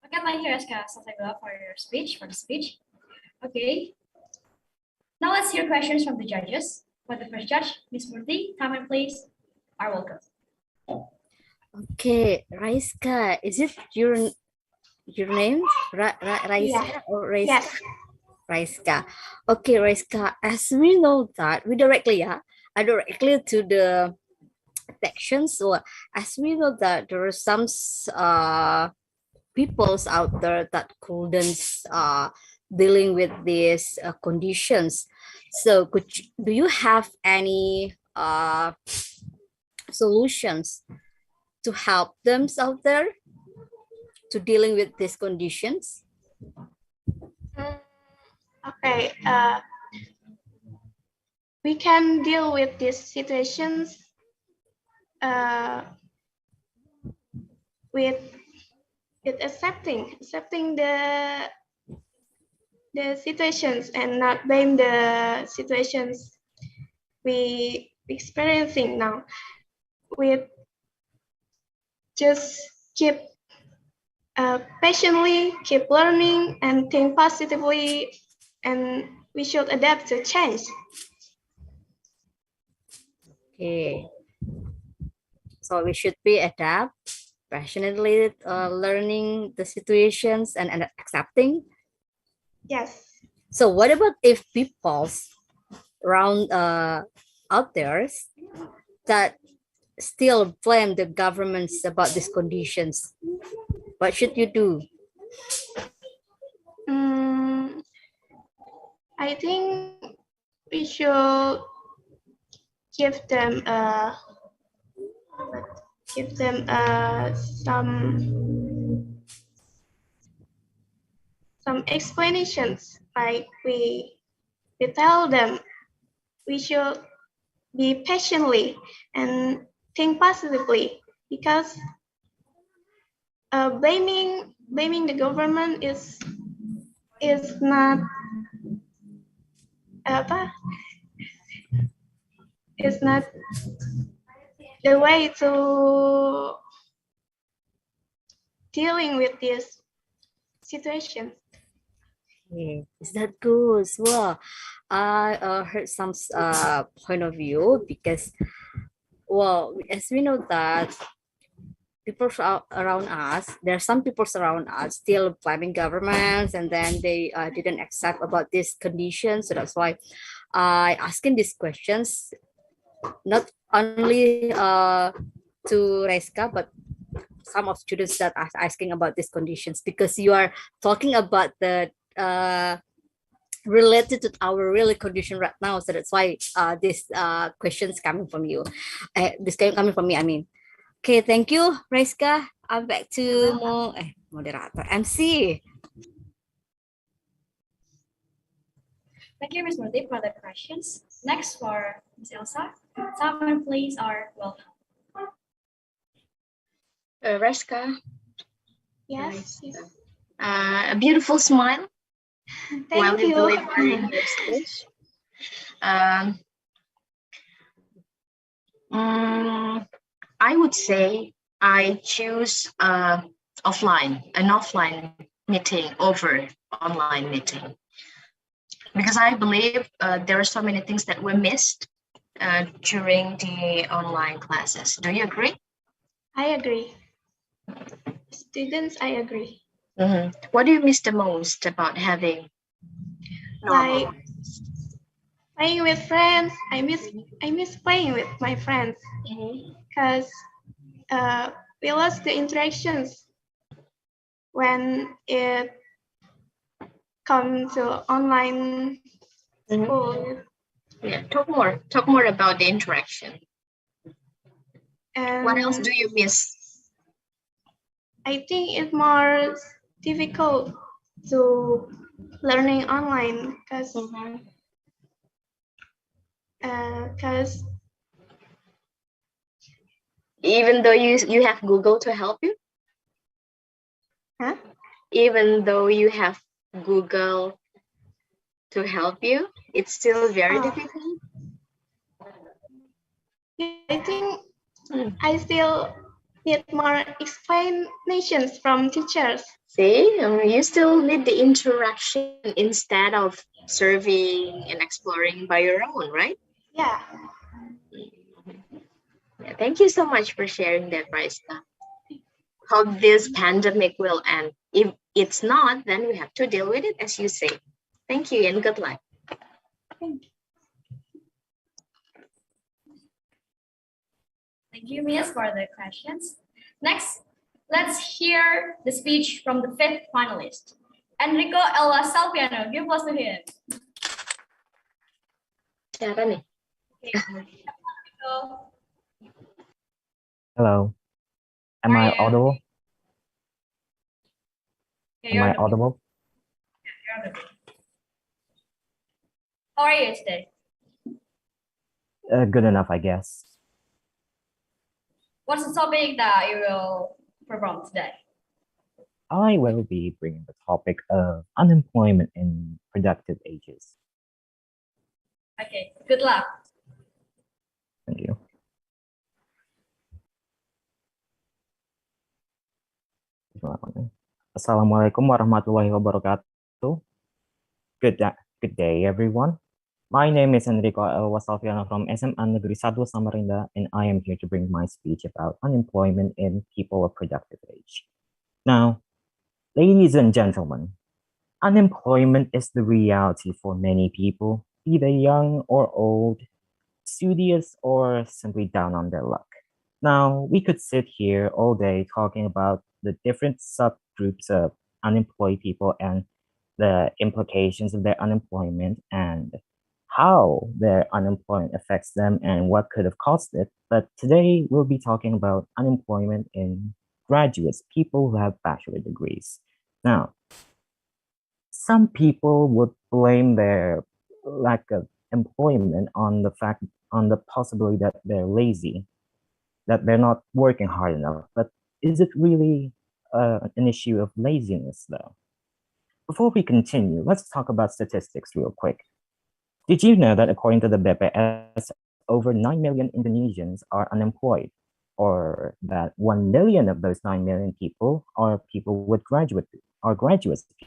Okay, thank you, Reska Sosabila, for the speech. Okay. Now let's hear questions from the judges. For the first judge, Ms. Murthy, time and place are welcome. Okay, Raiska, is it your name? Raiska or Raiska? Yes. Raiska. Okay, Raiska, as we know that, we directly to the sections. So as we know that there are some peoples out there that couldn't dealing with these conditions. So do you have any solutions to help them out there to dealing with these conditions? Okay, we can deal with these situations with accepting the situations and not blame the situations we experiencing now. We just keep patiently keep learning and think positively, and we should adapt to change. Okay, so we should be adapt, passionately learning the situations and accepting. Yes. So what about if people's around out there that still blame the governments about these conditions? What should you do? I think we should give them some explanations. Like we tell them we should be patiently and think positively, because blaming the government is not is not the way to dealing with this situation. Yeah, is that good? Well, I heard some point of view, because, well, as we know that people around us, there are some people around us still blaming governments, and then they didn't accept about these conditions. So that's why I asking these questions, not only to Reska, but some of students that are asking about these conditions, because you are talking about the related to our real condition right now. So that's why this questions coming from you. This coming from me, I mean. Okay, thank you, Reska. I'm back to moderator, MC. Thank you, Ms. Murthy, for the questions. Next, for Ms. Elsa, time and place are welcome. Reska. Yes. A beautiful smile. Thank you. Delivering your speech. I would say I choose an offline meeting over online meeting. because I believe there are so many things that we missed during the online classes. Do you agree? I agree. Students, I agree. What do you miss the most about having normal? Like playing with friends. I miss playing with my friends because we lost the interactions when it comes to online school. Yeah, talk more about the interaction. And What else do you miss? I think it's more difficult to learning online because Even though you have Google to help you? Huh? Even though you have Google to help you, it's still very difficult. Yeah, I think I still need more explanations from teachers. See, you still need the interaction instead of surveying and exploring by your own, right? Yeah. Yeah, thank you so much for sharing that, Raista. Hope this pandemic will end. If it's not, then we have to deal with it, as you say. Thank you and good luck. Thank you. Thank you, Miss, for the questions. Next, let's hear the speech from the fifth finalist, Enrico Ella Salpiano. Give us to him. Siapa nih? Enrico. Hello. Am I audible? Okay, Am I audible? you're audible. How are you today? Good enough, I guess. What's the topic that you will perform today? I will be bringing the topic of unemployment in productive ages. Okay, good luck. Thank you. Assalamualaikum warahmatullahi wabarakatuh. Good day, everyone. My name is Enrico Wasalviano from SMA Negeri 1 Samarinda, and I am here to bring my speech about unemployment in people of productive age. Now, ladies and gentlemen, unemployment is the reality for many people, be they young or old, studious or simply down on their luck. Now, we could sit here all day talking about the different subgroups of unemployed people and the implications of their unemployment and how their unemployment affects them and what could have caused it. But today we'll be talking about unemployment in graduates, people who have bachelor degrees. Now, some people would blame their lack of employment on the possibility that they're lazy, that they're not working hard enough. But is it really an issue of laziness, though? Before we continue, let's talk about statistics real quick. Did you know that according to the BPS, over 9 million Indonesians are unemployed, or that 1 million of those 9 million people are people with graduates,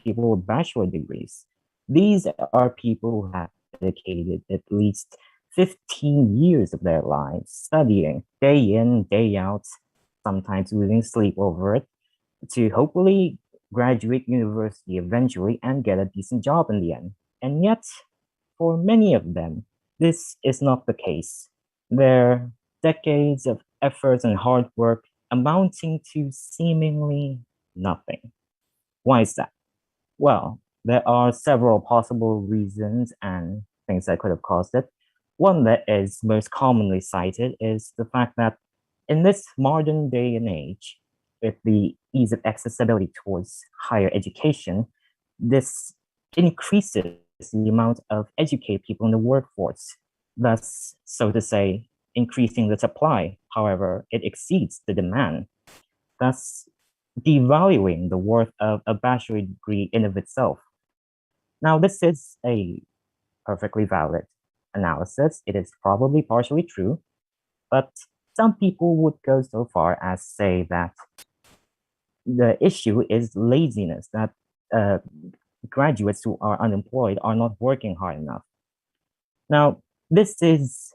people with bachelor degrees? These are people who have dedicated at least 15 years of their lives studying day in, day out, sometimes losing sleep over it, to hopefully graduate university eventually and get a decent job in the end. And yet, for many of them, this is not the case. Their decades of efforts and hard work amounting to seemingly nothing. Why is that? Well, there are several possible reasons and things that could have caused it. One that is most commonly cited is the fact that in this modern day and age, with the ease of accessibility towards higher education, this increases the amount of educated people in the workforce, thus, so to say, increasing the supply. However, it exceeds the demand, thus devaluing the worth of a bachelor degree in of itself. Now, this is a perfectly valid analysis. It is probably partially true, but some people would go so far as say that the issue is laziness, that graduates who are unemployed are not working hard enough. Now, this is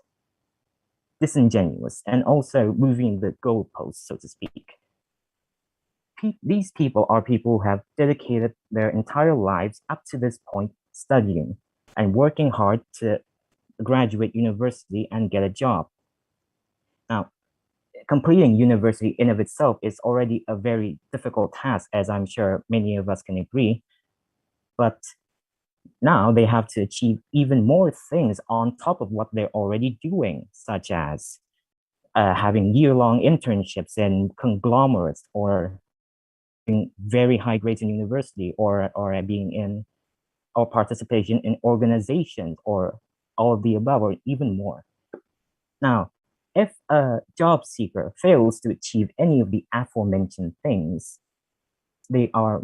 disingenuous and also moving the goalposts, so to speak. These people are people who have dedicated their entire lives up to this point studying and working hard to graduate university and get a job. Now, completing university in of itself is already a very difficult task, as I'm sure many of us can agree. But now they have to achieve even more things on top of what they're already doing, such as having year-long internships in conglomerates or very high grades in university or being in or participation in organizations or all of the above or even more. Now, if a job seeker fails to achieve any of the aforementioned things, they are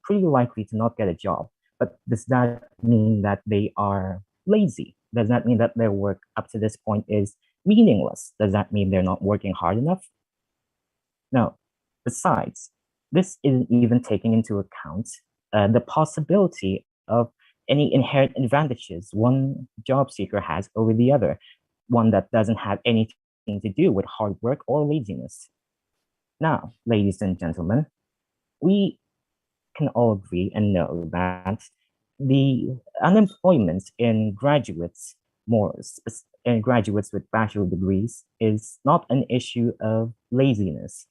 pretty likely to not get a job. But does that mean that they are lazy? Does that mean that their work up to this point is meaningless? Does that mean they're not working hard enough? No. Besides, this isn't even taking into account the possibility of any inherent advantages one job seeker has over the other, one that doesn't have anything to do with hard work or laziness. Now, ladies and gentlemen, we can all agree and know that the unemployment in graduates, in graduates with bachelor degrees, is not an issue of laziness.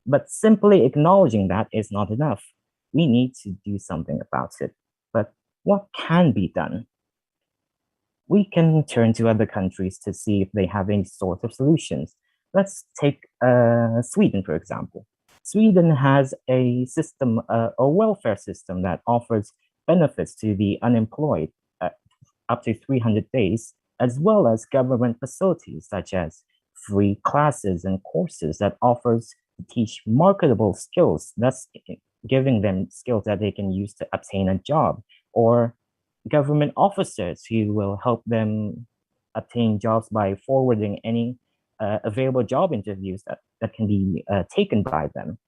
But simply acknowledging that is not enough. We need to do something about it. But what can be done? We can turn to other countries to see if they have any sort of solutions. Let's take Sweden, for example. Sweden has a system, a welfare system that offers benefits to the unemployed up to 300 days, as well as government facilities such as free classes and courses that offers to teach marketable skills, thus giving them skills that they can use to obtain a job, or government officers who will help them obtain jobs by forwarding any available job interviews that can be taken by them.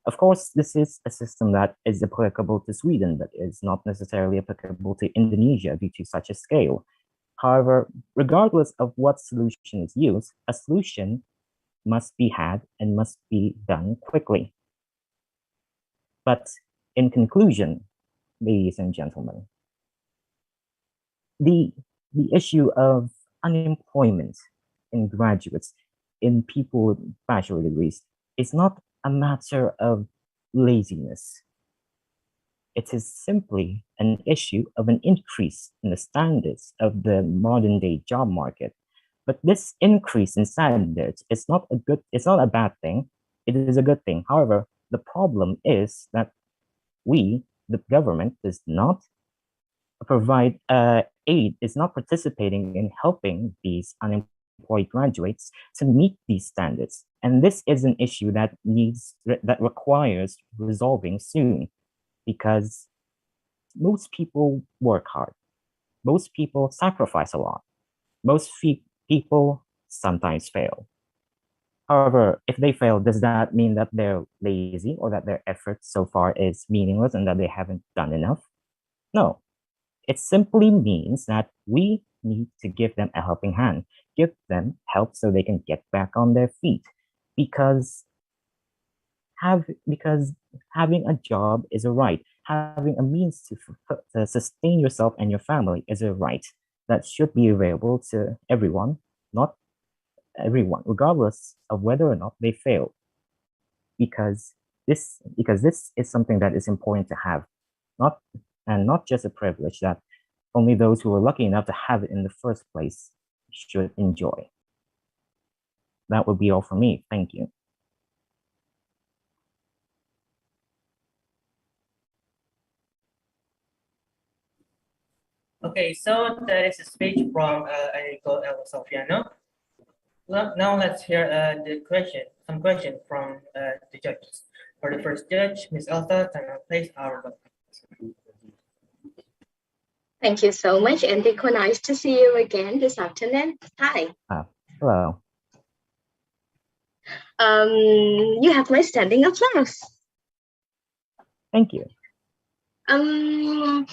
Of course, this is a system that is applicable to Sweden, but is not necessarily applicable to Indonesia due to such a scale. However, regardless of what solution is used, a solution must be had and must be done quickly. But in conclusion, ladies and gentlemen, the issue of unemployment in graduates, in people with bachelor degrees, is not a matter of laziness. It is simply an issue of an increase in the standards of the modern day job market. But this increase in standards is not a bad thing. It is a good thing. However, the problem is that we, the government, does not provide aid, is not participating in helping these unemployed graduates to meet these standards. And this is an issue that requires resolving soon, because most people work hard. Most people sacrifice a lot. Most people sometimes fail. However, if they fail, does that mean that they're lazy or that their effort so far is meaningless and that they haven't done enough? No. It simply means that we need to give them a helping hand, give them help so they can get back on their feet, because having a job is a right. Having a means to sustain yourself and your family is a right that should be available to everyone, not everyone, regardless of whether or not they fail. Because this is something that is important to have, not just a privilege that only those who are lucky enough to have it in the first place should enjoy. That would be all for me. Thank you. Okay, so that is a speech from Enrico and Sofiano. Now let's hear some question from the judges. For the first judge, Ms. Elsa, please our vote. Thank you so much, Enrico. Nice to see you again this afternoon. Hi. Hello. You have my standing applause. Thank you. Um,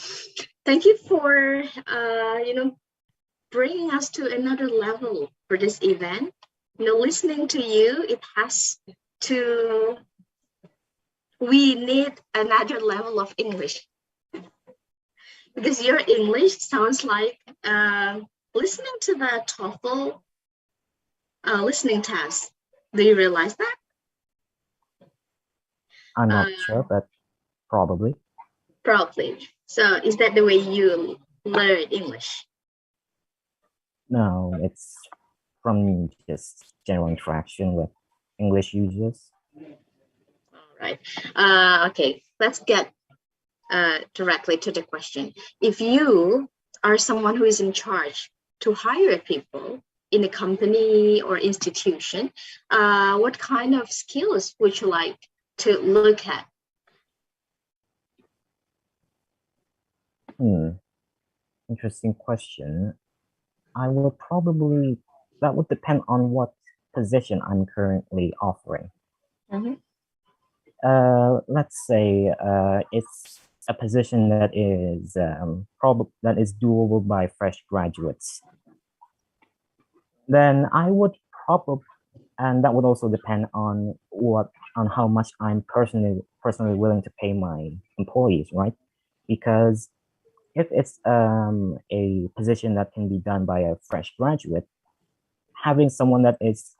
Thank you for bringing us to another level for this event. Listening to you, it has to. We need another level of English because your English sounds like listening to the TOEFL listening test. Do you realize that? I'm not sure, but probably. Probably. So is that the way you learn English? No, it's from just general interaction with English users. All right. Okay, let's get directly to the question. If you are someone who is in charge to hire people in a company or institution, what kind of skills would you like to look at? Interesting question. I would probably, that would depend on what position I'm currently offering. Let's say it's a position that is that is doable by fresh graduates. Then I would probably, and that would also depend on how much I'm personally willing to pay my employees, right? Because if it's a position that can be done by a fresh graduate, having someone that is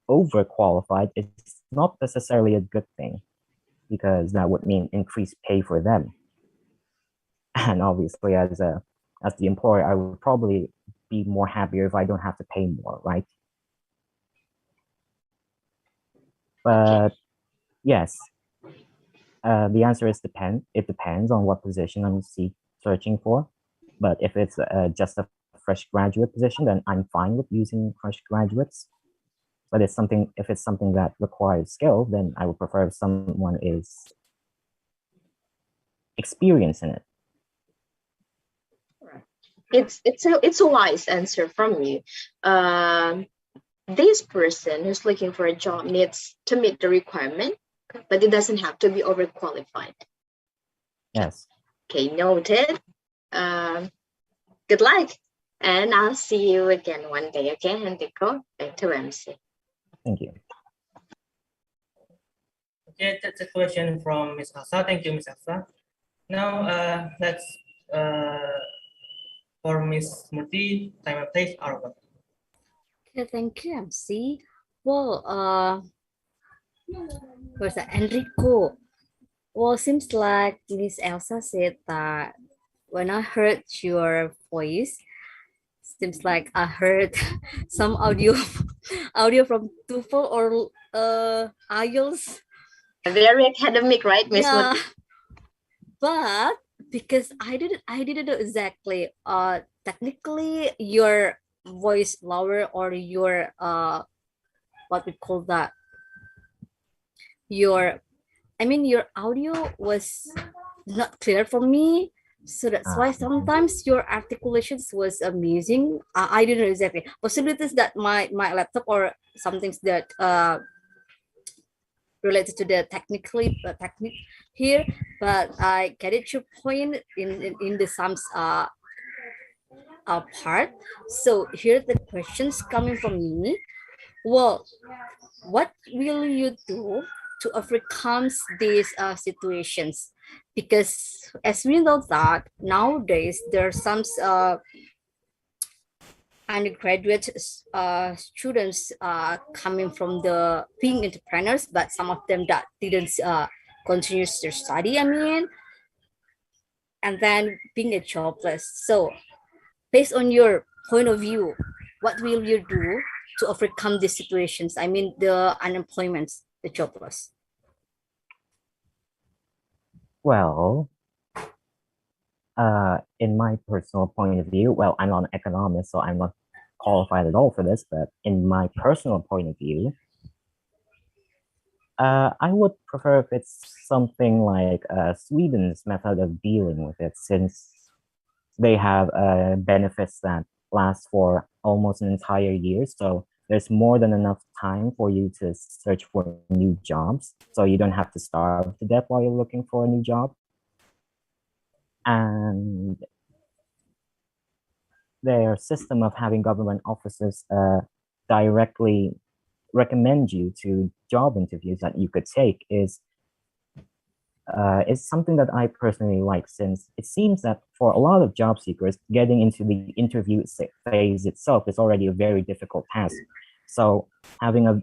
overqualified is not necessarily a good thing, because that would mean increased pay for them. And obviously, as the employer, I would probably be more happier if I don't have to pay more, right? But yes, the answer is depend. It depends on what position I'm searching for. But if it's just a fresh graduate position, then I'm fine with using fresh graduates. But if it's something that requires skill, then I would prefer if someone is experienced in it. It's a wise answer from you. This person who's looking for a job needs to meet the requirement, but it doesn't have to be overqualified. Yes. Okay, noted. Good luck, and I'll see you again one day. Okay, Hendriko, back to MC. Thank you. Okay, that's a question from Ms. Elsa. Thank you, Ms. Elsa. Now, let's for Ms. Murti, time and place are over. Okay, thank you, MC. Well, where's that? Enrico. Well, seems like Miss Elsa said that when I heard your voice, seems like I heard some audio from TOEFL or IELTS. Very academic, right, Miss Yeah, Murti? but because I didn't know exactly. Technically, your voice lower or your what we call that. Your audio was not clear for me, so that's why sometimes your articulations was amusing. I didn't know exactly. Possibilities that my laptop or something that related to the technique here, but I get it your point in the sums part. So here the questions coming from me. Well, what will you do to overcome these situations? Because as we know that nowadays there are some undergraduate students coming from the being entrepreneurs, but some of them that didn't continue their study, and then being a jobless. So based on your point of view, what will you do to overcome these situations? The unemployment, the jobless. Well, in my personal point of view, well, I'm not an economist, so I'm not qualified at all for this, but in my personal point of view, I would prefer if it's something like Sweden's method of dealing with it, since they have benefits that last for almost an entire year. So there's more than enough time for you to search for new jobs. So you don't have to starve to death while you're looking for a new job. and their system of having government officers directly recommend you to job interviews that you could take is something that I personally like, since it seems that for a lot of job seekers, getting into the interview phase itself is already a very difficult task. So having a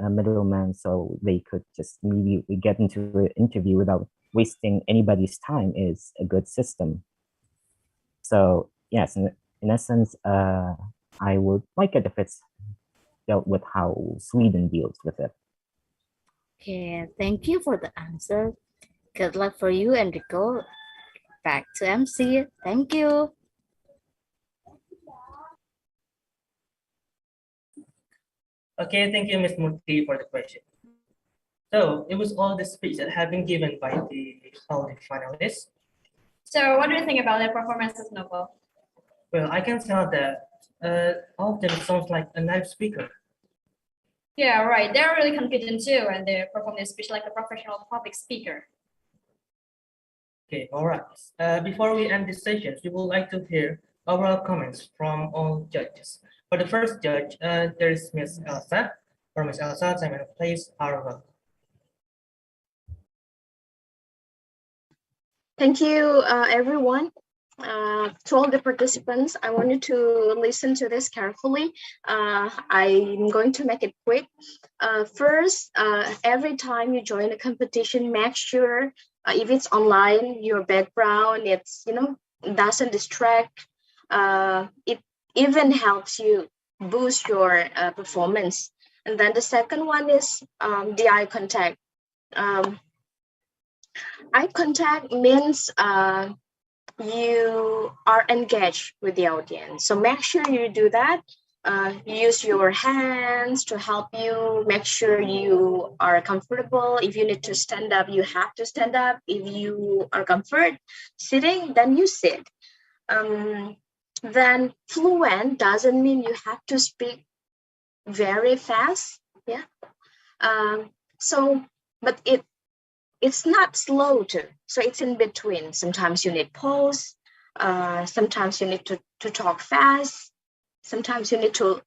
middleman so they could just immediately get into an interview without wasting anybody's time is a good system. So yes, in essence, I would like it if it's dealt with how Sweden deals with it. Okay, thank you for the answer. Good luck for you, Enrico. Back to MC. Thank you. Okay, thank you, Ms. Murthy, for the question. So it was all the speech that have been given by all the finalists. So what do you think about their performances, Noble? Well, I can tell that all of them sounds like a native speaker. Yeah, right. They're really confident too, and they perform their speech like a professional public speaker. Okay, all right. Before we end this session, we would like to hear overall comments from all judges. For the first judge, there is Ms. Elsa. For Ms. Elsa, time and place are welcome. Thank you, everyone. To all the participants, I want you to listen to this carefully. I'm going to make it quick. First, every time you join a competition, make sure if it's online, your background, it's, doesn't distract. It even helps you boost your performance. And then the second one is the eye contact. Eye contact means you are engaged with the audience. So make sure you do that. Use your hands to help you. Make sure you are comfortable. If you need to stand up, you have to stand up. If you are comfort sitting, then you sit. Then fluent doesn't mean you have to speak very fast. Yeah. But it's not slow too. So it's in between. Sometimes you need pause. Sometimes you need to talk fast. Sometimes you need to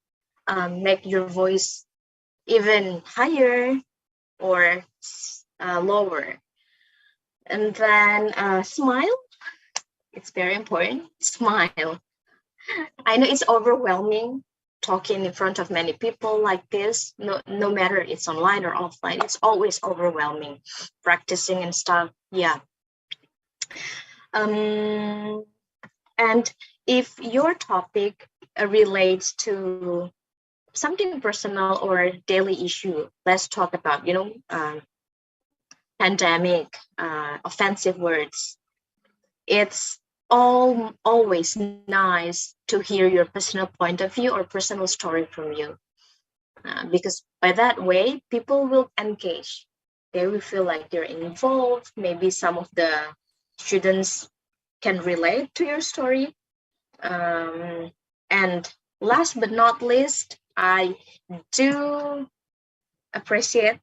make your voice even higher or lower. And then smile. It's very important. Smile. I know it's overwhelming talking in front of many people like this. No matter it's online or offline, it's always overwhelming. Practicing and stuff. Yeah. And if your topic relates to something personal or daily issue, let's talk about, pandemic, offensive words. It's always nice to hear your personal point of view or personal story from you. Because by that way, people will engage. They will feel like they're involved. Maybe some of the students can relate to your story. And last but not least, I do appreciate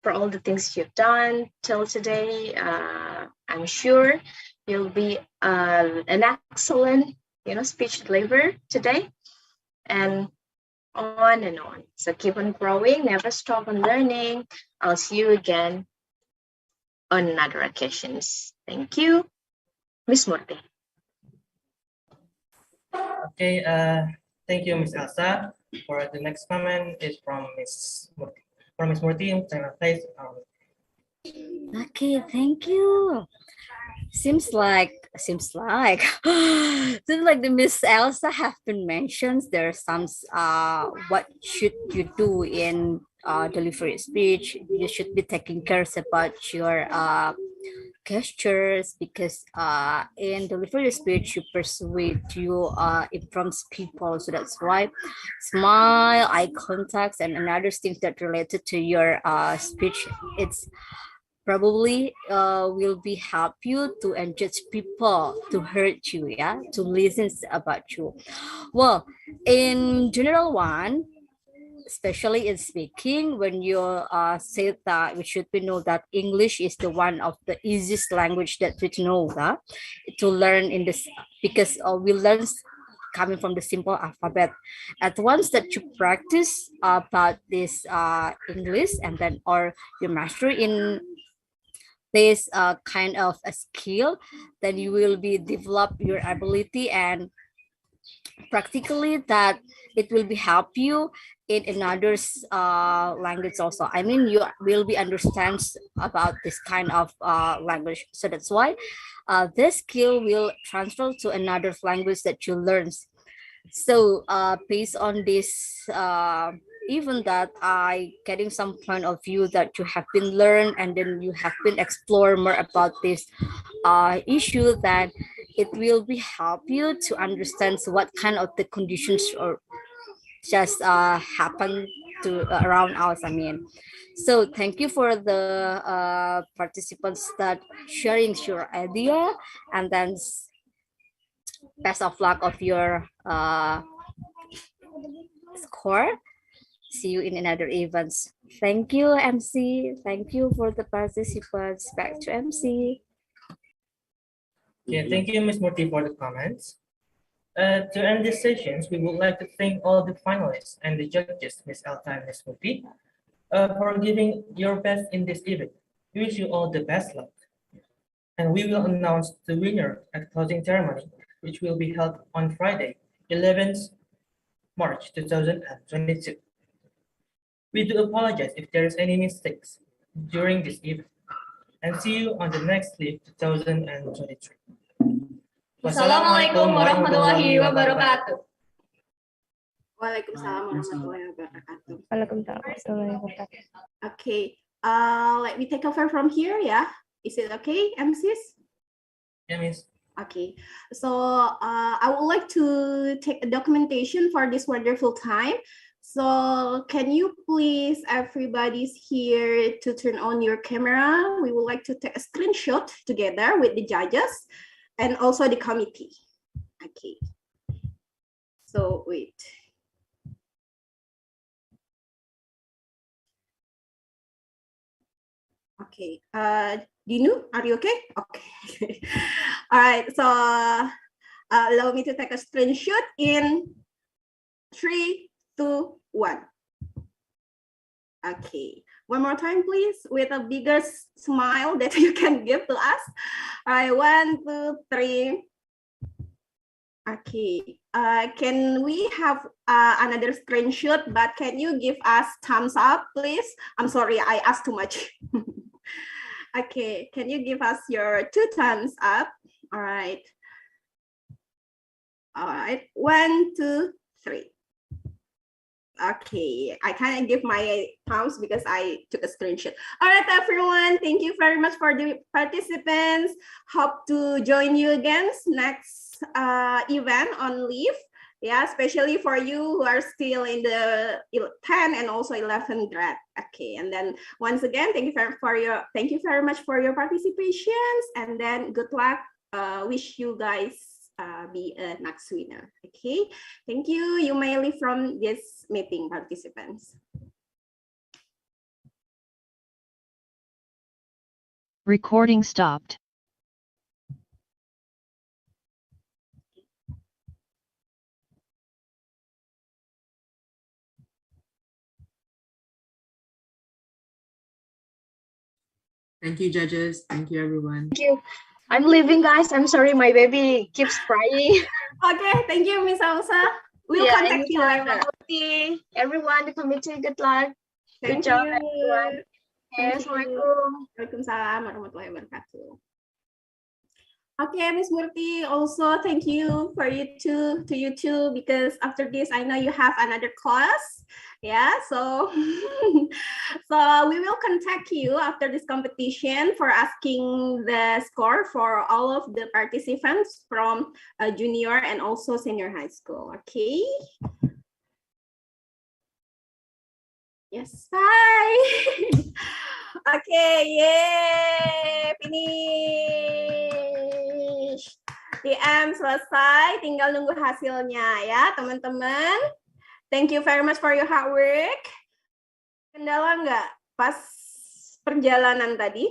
for all the things you've done till today. I'm sure you'll be an excellent, speech deliverer today, and on and on. So keep on growing, never stop on learning. I'll see you again on another occasions. Thank you, Ms. Murthy. Okay, thank you, Ms. Elsa. For the next comment is from Ms. Murthy. For Ms. Murthy, time and place. Okay, thank you. Seems like the Miss Elsa have been mentioned. There are some what should you do in delivery speech. You should be taking care about your gestures, because in delivery speech you persuade, you informs people. So that's why smile, eye contacts, and another things that related to your speech, it's probably will be help you to engage people, to hurt you, yeah, to listen about you. Well, in general one, especially in speaking, when you say that we should know that English is the one of the easiest language that we know that to learn in this, because we learn coming from the simple alphabet. At once that you practice about this English, and then or you master in this kind of a skill, then you will be develop your ability, and practically that it will be help you in another language also. I mean, you will be understands about this kind of language. So that's why this skill will transfer to another language that you learn. So based on this, even that I getting some point of view that you have been learned, and then you have been explore more about this issue, that it will be help you to understand what kind of the conditions or just happen to around us. I mean, so thank you for the participants that sharing your idea, and then best of luck of your score. See you in another events. Thank you, MC. Thank you for the participants. Back to MC. Yeah, thank you, Ms. Murthy, for the comments. To end these sessions, we would like to thank all the finalists and the judges, Ms. Alta and Ms. Murthy, for giving your best in this event. We wish you all the best luck. And we will announce the winner at closing ceremony, which will be held on Friday, 11th March 2022. We do apologize if there is any mistakes during this event, and see you on the next LIV 2023. Wassalamualaikum warahmatullahi wabarakatuh. Waalaikumsalam warahmatullahi wabarakatuh. Waalaikumsalam warahmatullahi wabarakatuh. Okay, let me take over from here, yeah? Is it okay, MCs? Yeah, Miss. Okay, so I would like to take a documentation for this wonderful time. So can you please, everybody's here to turn on your camera. We would like to take a screenshot together with the judges and also the committee. Okay, so wait. Okay, Dinu, are you okay? Okay. All right, so allow me to take a screenshot in 3, 2, 1. Okay, one more time, please, with a bigger smile that you can give to us. All right, 1, 2, 3. Okay, can we have another screenshot, but can you give us thumbs up, please? I'm sorry, I asked too much. Okay, can you give us your 2 thumbs up? All right. All right, 1, 2, 3. Okay, I can't give my thumbs because I took a screenshot. All right, everyone, thank you very much for the participants. Hope to join you again next event on LIV. Yeah, especially for you who are still in the 10 and also 11 grade. Okay, and then once again, thank you very much for your participations, and then good luck. Wish you guys be a next winner. Okay, thank you. You may leave from this meeting, participants. Recording stopped. Thank you, judges. Thank you, everyone. Thank you. I'm leaving, guys. I'm sorry, my baby keeps crying. Okay, thank you, Miss Elsa. We'll contact you later. Everyone, the committee, good luck. Thank Good job, you. everyone. Thank you. Assalamualaikum. Waalaikumsalam warahmatullahi wabarakatuh. Okay, Miss Murthy, also thank you for you too, because after this, I know you have another class. Yeah, so so we will contact you after this competition for asking the score for all of the participants from junior and also senior high school. Okay. Yes, bye. Okay, yay, finish. DM selesai, tinggal nunggu hasilnya ya, teman-teman. Thank you very much for your hard work. Kendala nggak pas perjalanan tadi?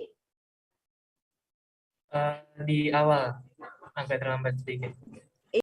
Di awal agak terlambat sedikit.